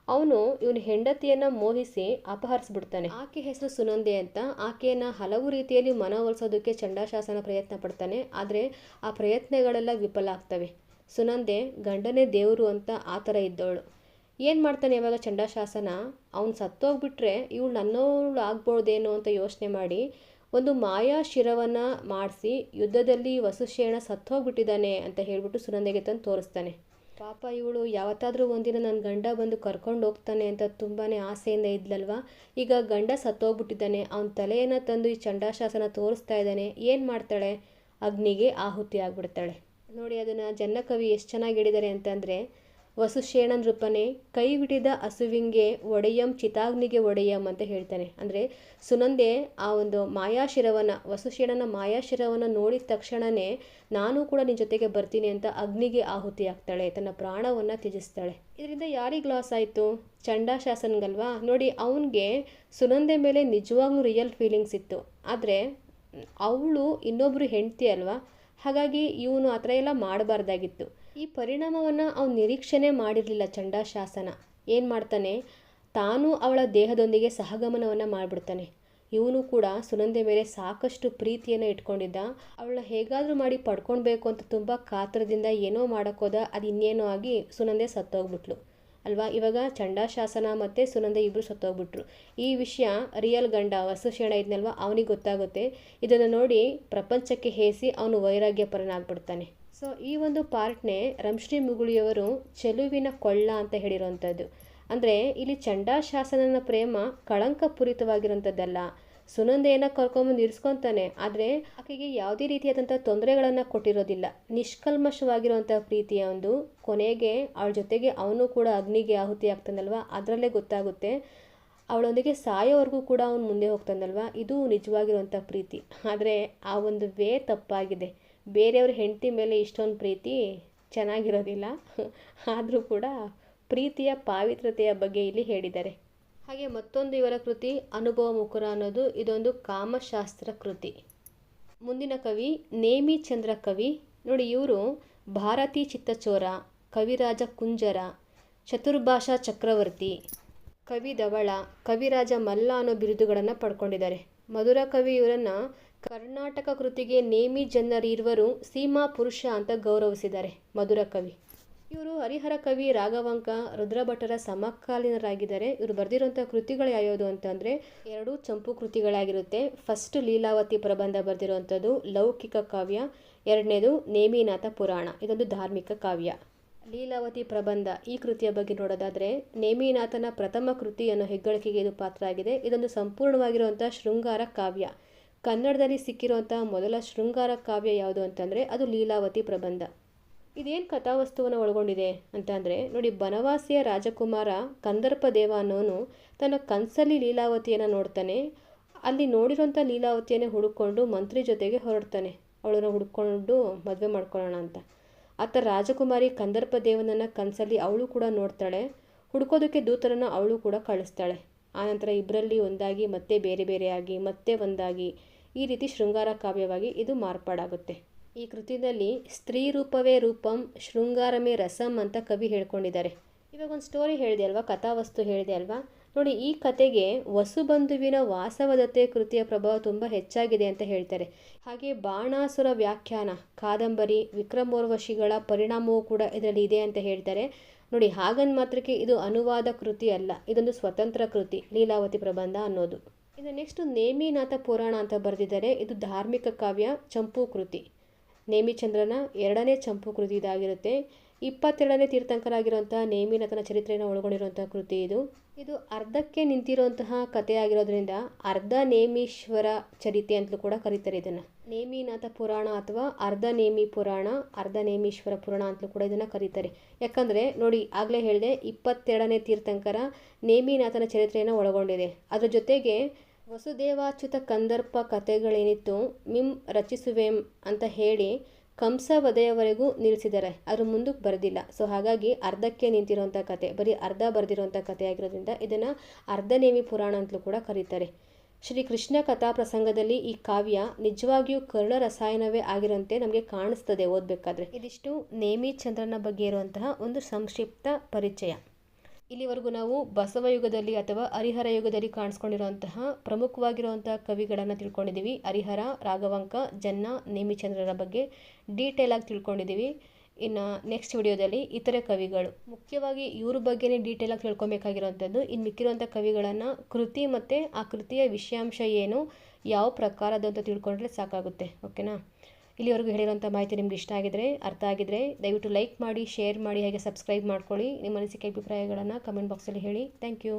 ಅವನು ಇವನ ಹೆಂಡತಿಯನ್ನು ಮೋಹಿಸಿ ಅಪಹರಿಸ್ಬಿಡ್ತಾನೆ. ಆಕೆ ಹೆಸರು ಸುನಂದೆ ಅಂತ. ಆಕೆಯನ್ನು ಹಲವು ರೀತಿಯಲ್ಲಿ ಮನವೊಲಿಸೋದಕ್ಕೆ ಚಂಡಾಶಾಸನ ಪ್ರಯತ್ನ ಪಡ್ತಾನೆ. ಆದರೆ ಆ ಪ್ರಯತ್ನಗಳೆಲ್ಲ ವಿಫಲ ಆಗ್ತವೆ. ಸುನಂದೆ ಗಂಡನೇ ದೇವರು ಅಂತ ಆ ಥರ ಇದ್ದವಳು. ಏನು ಮಾಡ್ತಾನೆ ಇವಾಗ ಚಂಡಾಶಾಸನ, ಅವ್ನು ಸತ್ತೋಗ್ಬಿಟ್ರೆ ಇವಳು ನನ್ನವಳು ಆಗ್ಬೋದೇನೋ ಅಂತ ಯೋಚನೆ ಮಾಡಿ ಒಂದು ಮಾಯಾ ಶಿರವನ್ನು ಮಾಡಿಸಿ ಯುದ್ಧದಲ್ಲಿ ವಸುಶೇಣ ಸತ್ತೋಗ್ಬಿಟ್ಟಿದ್ದಾನೆ ಅಂತ ಹೇಳ್ಬಿಟ್ಟು ಸುನಂದೆಗೆ ತಂದು ತೋರಿಸ್ತಾನೆ. ಪಾಪ ಇವಳು ಯಾವತ್ತಾದರೂ ಒಂದಿನ ನನ್ನ ಗಂಡ ಬಂದು ಕರ್ಕೊಂಡು ಹೋಗ್ತಾನೆ ಅಂತ ತುಂಬಾ ಆಸೆಯಿಂದ ಇದ್ಲಲ್ವ. ಈಗ ಗಂಡ ಸತ್ತೋಗ್ಬಿಟ್ಟಿದ್ದಾನೆ, ಅವನ ತಲೆಯನ್ನು ತಂದು ಈ ಚಂಡಾಶಾಸನ ತೋರಿಸ್ತಾ ಇದ್ದಾನೆ. ಏನು ಮಾಡ್ತಾಳೆ, ಅಗ್ನಿಗೆ ಆಹುತಿ ಆಗಿಬಿಡ್ತಾಳೆ. ನೋಡಿ ಅದನ್ನು ಜನ್ನಕವಿ ಎಷ್ಟು ಚೆನ್ನಾಗಿ ಹೇಳಿದ್ದಾರೆ ಅಂತಂದರೆ, ವಸುಶೇಣನ್ ರೂಪನೇ ಕೈ ಬಿಟ್ಟಿದ ಹಸುವಿಂಗೆ ಒಡೆಯಂ ಚಿತಾಗ್ನಿಗೆ ಒಡೆಯಂ ಅಂತ ಹೇಳ್ತಾನೆ. ಅಂದರೆ ಸುನಂದೆ ಆ ಒಂದು ಮಾಯಾಶಿರವನ್ನು, ವಸುಶೇಣನ ಮಾಯಾಶಿರವನ್ನು ನೋಡಿದ ತಕ್ಷಣವೇ ನಾನು ಕೂಡ ನಿನ್ನ ಜೊತೆಗೆ ಬರ್ತೀನಿ ಅಂತ ಅಗ್ನಿಗೆ ಆಹುತಿ ಆಗ್ತಾಳೆ, ತನ್ನ ಪ್ರಾಣವನ್ನು ತ್ಯಜಿಸ್ತಾಳೆ. ಇದರಿಂದ ಯಾರಿಗೆ ಲಾಸ್ ಆಯಿತು, ಚಂಡಾಶಾಸನ್ಗಲ್ವಾ. ನೋಡಿ ಅವನಿಗೆ ಸುನಂದೆ ಮೇಲೆ ನಿಜವಾಗ್ಲೂ ರಿಯಲ್ ಫೀಲಿಂಗ್ಸ್ ಇತ್ತು, ಆದರೆ ಅವಳು ಇನ್ನೊಬ್ಬರು ಹೆಂಡತಿ ಅಲ್ವಾ, ಹಾಗಾಗಿ ಇವನು ಆ ಥರ ಎಲ್ಲ ಮಾಡಬಾರ್ದಾಗಿತ್ತು. ಈ ಪರಿಣಾಮವನ್ನು ಅವನು ನಿರೀಕ್ಷಣೆ ಮಾಡಿರಲಿಲ್ಲ ಚಂಡಾಶಾಸನ. ಏನು ಮಾಡ್ತಾನೆ, ತಾನು ಅವಳ ದೇಹದೊಂದಿಗೆ ಸಹಗಮನವನ್ನು ಮಾಡಿಬಿಡ್ತಾನೆ. ಇವನು ಕೂಡ ಸುನಂದೆ ಮೇಲೆ ಸಾಕಷ್ಟು ಪ್ರೀತಿಯನ್ನು ಇಟ್ಕೊಂಡಿದ್ದ. ಅವಳನ್ನ ಹೇಗಾದರೂ ಮಾಡಿ ಪಡ್ಕೊಳ್ಬೇಕು ಅಂತ ತುಂಬ ಕಾತರದಿಂದ ಏನೋ ಮಾಡೋಕ್ಕೋದ, ಅದು ಇನ್ನೇನೋ ಆಗಿ ಸುನಂದೆ ಸತ್ತೋಗ್ಬಿಟ್ಲು ಅಲ್ವಾ. ಇವಾಗ ಚಂಡಾಶಾಸನ ಮತ್ತು ಸುನಂದೆ ಇಬ್ಬರು ಸತ್ತೋಗ್ಬಿಟ್ರು. ಈ ವಿಷಯ ರಿಯಲ್ ಗಂಡ ವಸುಶೇಣ ಇದ್ನಲ್ವ ಅವನಿಗೆ ಗೊತ್ತಾಗುತ್ತೆ. ಇದನ್ನು ನೋಡಿ ಪ್ರಪಂಚಕ್ಕೆ ಹೇಸಿ ಅವನು ವೈರಾಗ್ಯ ಪರನಾಗ್ಬಿಡ್ತಾನೆ. ಸೊ ಈ ಒಂದು ಪಾರ್ಟ್ನೇ ರಂಶ್ರೀ ಮುಗುಳಿಯವರು ಚೆಲುವಿನ ಕೊಳ್ಳ ಅಂತ ಹೇಳಿರೋವಂಥದ್ದು. ಅಂದರೆ ಇಲ್ಲಿ ಚಂಡಾಶಾಸನನ ಪ್ರೇಮ ಕಳಂಕಪೂರಿತವಾಗಿರೋಂಥದ್ದಲ್ಲ. ಸುನಂದೆಯನ್ನು ಕರ್ಕೊಂಬಂದು ಇರಿಸ್ಕೊತಾನೆ, ಆದರೆ ಆಕೆಗೆ ಯಾವುದೇ ರೀತಿಯಾದಂಥ ತೊಂದರೆಗಳನ್ನು ಕೊಟ್ಟಿರೋದಿಲ್ಲ. ನಿಷ್ಕಲ್ಮಶವಾಗಿರುವಂಥ ಪ್ರೀತಿಯ ಒಂದು ಕೊನೆಗೆ ಅವಳ ಜೊತೆಗೆ ಅವನು ಕೂಡ ಅಗ್ನಿಗೆ ಆಹುತಿ ಆಗ್ತಾನಲ್ವ, ಅದರಲ್ಲೇ ಗೊತ್ತಾಗುತ್ತೆ ಅವಳೊಂದಿಗೆ ಸಾಯೋವರೆಗೂ ಕೂಡ ಅವನು ಮುಂದೆ ಹೋಗ್ತಾನಲ್ವ, ಇದು ನಿಜವಾಗಿರುವಂಥ ಪ್ರೀತಿ. ಆದರೆ ಆ ಒಂದು ತಪ್ಪಾಗಿದೆ. ಬೇರೆಯವ್ರ ಹೆಂಡತಿ ಮೇಲೆ ಇಷ್ಟೊಂದು ಪ್ರೀತಿ ಚೆನ್ನಾಗಿರೋದಿಲ್ಲ. ಆದರೂ ಕೂಡ ಪ್ರೀತಿಯ ಪಾವಿತ್ರತೆಯ ಬಗ್ಗೆ ಇಲ್ಲಿ ಹೇಳಿದ್ದಾರೆ. ಹಾಗೆ ಮತ್ತೊಂದು ಇವರ ಕೃತಿ ಅನುಭವ ಮುಕುರ ಅನ್ನೋದು, ಇದೊಂದು ಕಾಮಶಾಸ್ತ್ರ ಕೃತಿ. ಮುಂದಿನ ಕವಿ ನೇಮಿಚಂದ್ರ ಕವಿ. ನೋಡಿ ಇವರು ಭಾರತೀ ಚಿತ್ತಚೋರ, ಕವಿರಾಜ ಕುಂಜರ, ಚತುರ್ಭಾಷಾ ಚಕ್ರವರ್ತಿ, ಕವಿ ಧವಳ, ಕವಿರಾಜ ಮಲ್ಲ ಅನ್ನೋ ಬಿರುದುಗಳನ್ನು ಪಡ್ಕೊಂಡಿದ್ದಾರೆ. ಮಧುರ ಕವಿ ಇವರನ್ನು ಕರ್ನಾಟಕ ಕೃತಿಗೆ ನೇಮಿ ಜನರಿರುವರು ಸೀಮಾ ಪುರುಷ ಅಂತ ಗೌರವಿಸಿದ್ದಾರೆ. ಮಧುರ ಕವಿ ಇವರು ಹರಿಹರ ಕವಿ ರಾಘವಾಂಕ ರುದ್ರಭಟರ ಸಮಕಾಲೀನರಾಗಿದ್ದಾರೆ. ಇವರು ಬರೆದಿರುವಂಥ ಕೃತಿಗಳು ಯಾವ್ಯಾವುದು ಅಂತಂದರೆ 2 ಚಂಪು ಕೃತಿಗಳಾಗಿರುತ್ತೆ. ಫಸ್ಟ್ ಲೀಲಾವತಿ ಪ್ರಬಂಧ ಬರೆದಿರುವಂಥದ್ದು ಲೌಕಿಕ ಕಾವ್ಯ, 2ನೇದು ನೇಮಿನಾಥ ಪುರಾಣ, ಇದೊಂದು ಧಾರ್ಮಿಕ ಕಾವ್ಯ. ಲೀಲಾವತಿ ಪ್ರಬಂಧ ಈ ಕೃತಿಯ ಬಗ್ಗೆ ನೋಡೋದಾದರೆ ನೇಮಿನಾಥನ ಪ್ರಥಮ ಕೃತಿ ಅನ್ನೋ ಹೆಗ್ಗಳಿಕೆಗೆ ಇದು ಪಾತ್ರ ಆಗಿದೆ. ಇದೊಂದು ಸಂಪೂರ್ಣವಾಗಿರುವಂಥ ಶೃಂಗಾರ ಕಾವ್ಯ. ಕನ್ನಡದಲ್ಲಿ ಸಿಕ್ಕಿರುವಂಥ ಮೊದಲ ಶೃಂಗಾರ ಕಾವ್ಯ ಯಾವುದು ಅಂತಂದರೆ ಅದು ಲೀಲಾವತಿ ಪ್ರಬಂಧ. ಇದೇನು ಕಥಾವಸ್ತುವನ್ನು ಒಳಗೊಂಡಿದೆ ಅಂತಂದರೆ ನೋಡಿ, ಬನವಾಸಿಯ ರಾಜಕುಮಾರ ಕಂದರ್ಪ ದೇವ ಅನ್ನೋನು ತನ್ನ ಕನಸಲ್ಲಿ ಲೀಲಾವತಿಯನ್ನು ನೋಡ್ತಾನೆ. ಅಲ್ಲಿ ನೋಡಿರೋಂಥ ಲೀಲಾವತಿಯನ್ನೇ ಹುಡುಕೊಂಡು ಮಂತ್ರಿ ಜೊತೆಗೆ ಹೊರಡ್ತಾನೆ, ಅವಳನ್ನು ಹುಡ್ಕೊಂಡು ಮದುವೆ ಮಾಡ್ಕೊಳ್ಳೋಣ ಅಂತ. ಆತ ರಾಜಕುಮಾರಿ ಕಂದರ್ಪ ದೇವನನ್ನು ಕನಸಲ್ಲಿ ಅವಳು ಕೂಡ ನೋಡ್ತಾಳೆ. ಹುಡ್ಕೋದಕ್ಕೆ ದೂತರನ್ನು ಅವಳು ಕೂಡ ಕಳಿಸ್ತಾಳೆ. ಆನಂತರ ಇಬ್ಬರಲ್ಲಿ ಒಂದಾಗಿ ಮತ್ತೆ ಬೇರೆ ಬೇರೆಯಾಗಿ ಮತ್ತೆ ಒಂದಾಗಿ ಈ ರೀತಿ ಶೃಂಗಾರ ಕಾವ್ಯವಾಗಿ ಇದು ಮಾರ್ಪಾಡಾಗುತ್ತೆ. ಈ ಕೃತಿಯಲ್ಲಿ ಸ್ತ್ರೀ ರೂಪವೇ ರೂಪಂ ಶೃಂಗಾರಮೇ ರಸಂ ಅಂತ ಕವಿ ಹೇಳ್ಕೊಂಡಿದ್ದಾರೆ. ಇವಾಗ ಒಂದು ಸ್ಟೋರಿ ಹೇಳಿದೆ ಅಲ್ವಾ, ಕಥಾವಸ್ತು ಹೇಳಿದೆ ಅಲ್ವಾ. ನೋಡಿ ಈ ಕತೆಗೆ ವಸುಬಂಧುವಿನ ವಾಸವದತ್ತೆ ಕೃತಿಯ ಪ್ರಭಾವ ತುಂಬ ಹೆಚ್ಚಾಗಿದೆ ಅಂತ ಹೇಳ್ತಾರೆ. ಹಾಗೆ ಬಾಣಾಸುರ ವ್ಯಾಖ್ಯಾನ ಕಾದಂಬರಿ ವಿಕ್ರಮೋರ್ವಶಿಗಳ ಪರಿಣಾಮವೂ ಕೂಡ ಇದರಲ್ಲಿ ಇದೆ ಅಂತ ಹೇಳ್ತಾರೆ. ನೋಡಿ ಹಾಗಂದ್ ಮಾತ್ರಕ್ಕೆ ಇದು ಅನುವಾದ ಕೃತಿ ಅಲ್ಲ, ಇದೊಂದು ಸ್ವತಂತ್ರ ಕೃತಿ ಲೀಲಾವತಿ ಪ್ರಬಂಧ ಅನ್ನೋದು. ಇದು ನೆಕ್ಸ್ಟ್ ನೇಮಿನಾಥ ಪುರಾಣ ಅಂತ ಬರೆದಿದ್ದಾರೆ. ಇದು ಧಾರ್ಮಿಕ ಕಾವ್ಯ ಚಂಪು ಕೃತಿ. ನೇಮಿಚಂದ್ರನ 2ನೇ ಚಂಪು ಕೃತಿ ಇದಾಗಿರುತ್ತೆ. 22ನೇ ತೀರ್ಥಂಕರಾಗಿರುವಂಥ ನೇಮಿನಾಥನ ಚರಿತ್ರೆಯನ್ನು ಒಳಗೊಂಡಿರುವಂಥ ಕೃತಿ ಇದು. ಇದು ಅರ್ಧಕ್ಕೆ ನಿಂತಿರುವಂತಹ ಕಥೆಯಾಗಿರೋದ್ರಿಂದ ಅರ್ಧ ನೇಮೀಶ್ವರ ಚರಿತೆ ಅಂತಲೂ ಕೂಡ ಕರೀತಾರೆ ಇದನ್ನು. ನೇಮಿನಾಥ ಪುರಾಣ ಅಥವಾ ಅರ್ಧ ನೇಮಿ ಪುರಾಣ, ಅರ್ಧ ನೇಮೀಶ್ವರ ಪುರಾಣ ಅಂತಲೂ ಕೂಡ ಇದನ್ನು ಕರೀತಾರೆ. ಯಾಕಂದರೆ ನೋಡಿ ಆಗಲೇ ಹೇಳಿದೆ 22ನೇ ತೀರ್ಥಂಕರ ನೇಮಿನಾಥನ ಚರಿತ್ರೆಯನ್ನು ಒಳಗೊಂಡಿದೆ. ಅದರ ಜೊತೆಗೆ ವಸುದೇವಾಚ್ಯುತ ಕಂದರ್ಪ ಕಥೆಗಳೇನಿತ್ತು ಮಿಂ ರಚಿಸುವೆಂ ಅಂತ ಹೇಳಿ ಕಂಸವಧೆಯವರೆಗೂ ನಿಲ್ಲಿಸಿದ್ದಾರೆ, ಅದ್ರ ಮುಂದಕ್ಕೆ ಬರೆದಿಲ್ಲ. ಸೊ ಹಾಗಾಗಿ ಅರ್ಧಕ್ಕೆ ನಿಂತಿರುವಂಥ ಕತೆ, ಬರೀ ಅರ್ಧ ಬರೆದಿರುವಂಥ ಕಥೆ ಆಗಿರೋದ್ರಿಂದ ಇದನ್ನು ಅರ್ಧನೇಮಿ ಪುರಾಣ ಅಂತಲೂ ಕೂಡ ಕರೀತಾರೆ. ಶ್ರೀ ಕೃಷ್ಣ ಕಥಾ ಪ್ರಸಂಗದಲ್ಲಿ ಈ ಕಾವ್ಯ ನಿಜವಾಗಿಯೂ ಕರ್ಣ ರಸಾಯನವೇ ಆಗಿರೋಂತೆ ನಮಗೆ ಕಾಣಿಸ್ತದೆ ಓದಬೇಕಾದ್ರೆ. ಇದಿಷ್ಟು ನೇಮಿಚಂದ್ರನ ಬಗ್ಗೆ ಇರುವಂತಹ ಒಂದು ಸಂಕ್ಷಿಪ್ತ ಪರಿಚಯ. ಇಲ್ಲಿವರೆಗೂ ನಾವು ಬಸವಯುಗದಲ್ಲಿ ಅಥವಾ ಹರಿಹರ ಯುಗದಲ್ಲಿ ಕಾಣಿಸ್ಕೊಂಡಿರುವಂತಹ ಪ್ರಮುಖವಾಗಿರುವಂತಹ ಕವಿಗಳನ್ನು ತಿಳ್ಕೊಂಡಿದ್ದೀವಿ. ಹರಿಹರ, ರಾಘವಾಂಕ, ಜನ್ನ, ನೇಮಿಚಂದ್ರರ ಬಗ್ಗೆ ಡೀಟೇಲ್ ಆಗಿ ತಿಳ್ಕೊಂಡಿದ್ದೀವಿ. ಇನ್ನು ನೆಕ್ಸ್ಟ್ ವಿಡಿಯೋದಲ್ಲಿ ಇತರೆ ಕವಿಗಳು, ಮುಖ್ಯವಾಗಿ ಇವ್ರ ಬಗ್ಗೆನೇ ಡೀಟೇಲಾಗಿ ತಿಳ್ಕೊಬೇಕಾಗಿರೋವಂಥದ್ದು. ಇನ್ನು ಮಿಕ್ಕಿರುವಂಥ ಕವಿಗಳನ್ನು ಕೃತಿ ಮತ್ತು ಆ ಕೃತಿಯ ವಿಷಯಾಂಶ ಏನು, ಯಾವ ಪ್ರಕಾರದ್ದು ಅಂತ ತಿಳ್ಕೊಂಡ್ರೆ ಸಾಕಾಗುತ್ತೆ. ಓಕೆನಾ? ಇಲ್ಲಿವರೆಗೂ ಹೇಳಿರೋಂಥ ಮಾಹಿತಿ ನಿಮ್ಗೆ ಇಷ್ಟ ಆಗಿದ್ರೆ, ಅರ್ಥ ಆಗಿದ್ರೆ ದಯವಿಟ್ಟು ಲೈಕ್ ಮಾಡಿ, ಶೇರ್ ಮಾಡಿ, ಹಾಗೆ ಸಬ್ಸ್ಕ್ರೈಬ್ ಮಾಡ್ಕೊಳ್ಳಿ. ನಿಮ್ಮ ಅನಿಸಿಕೆ ಅಭಿಪ್ರಾಯಗಳನ್ನು ಕಮೆಂಟ್ ಬಾಕ್ಸಲ್ಲಿ ಹೇಳಿ. Thank you.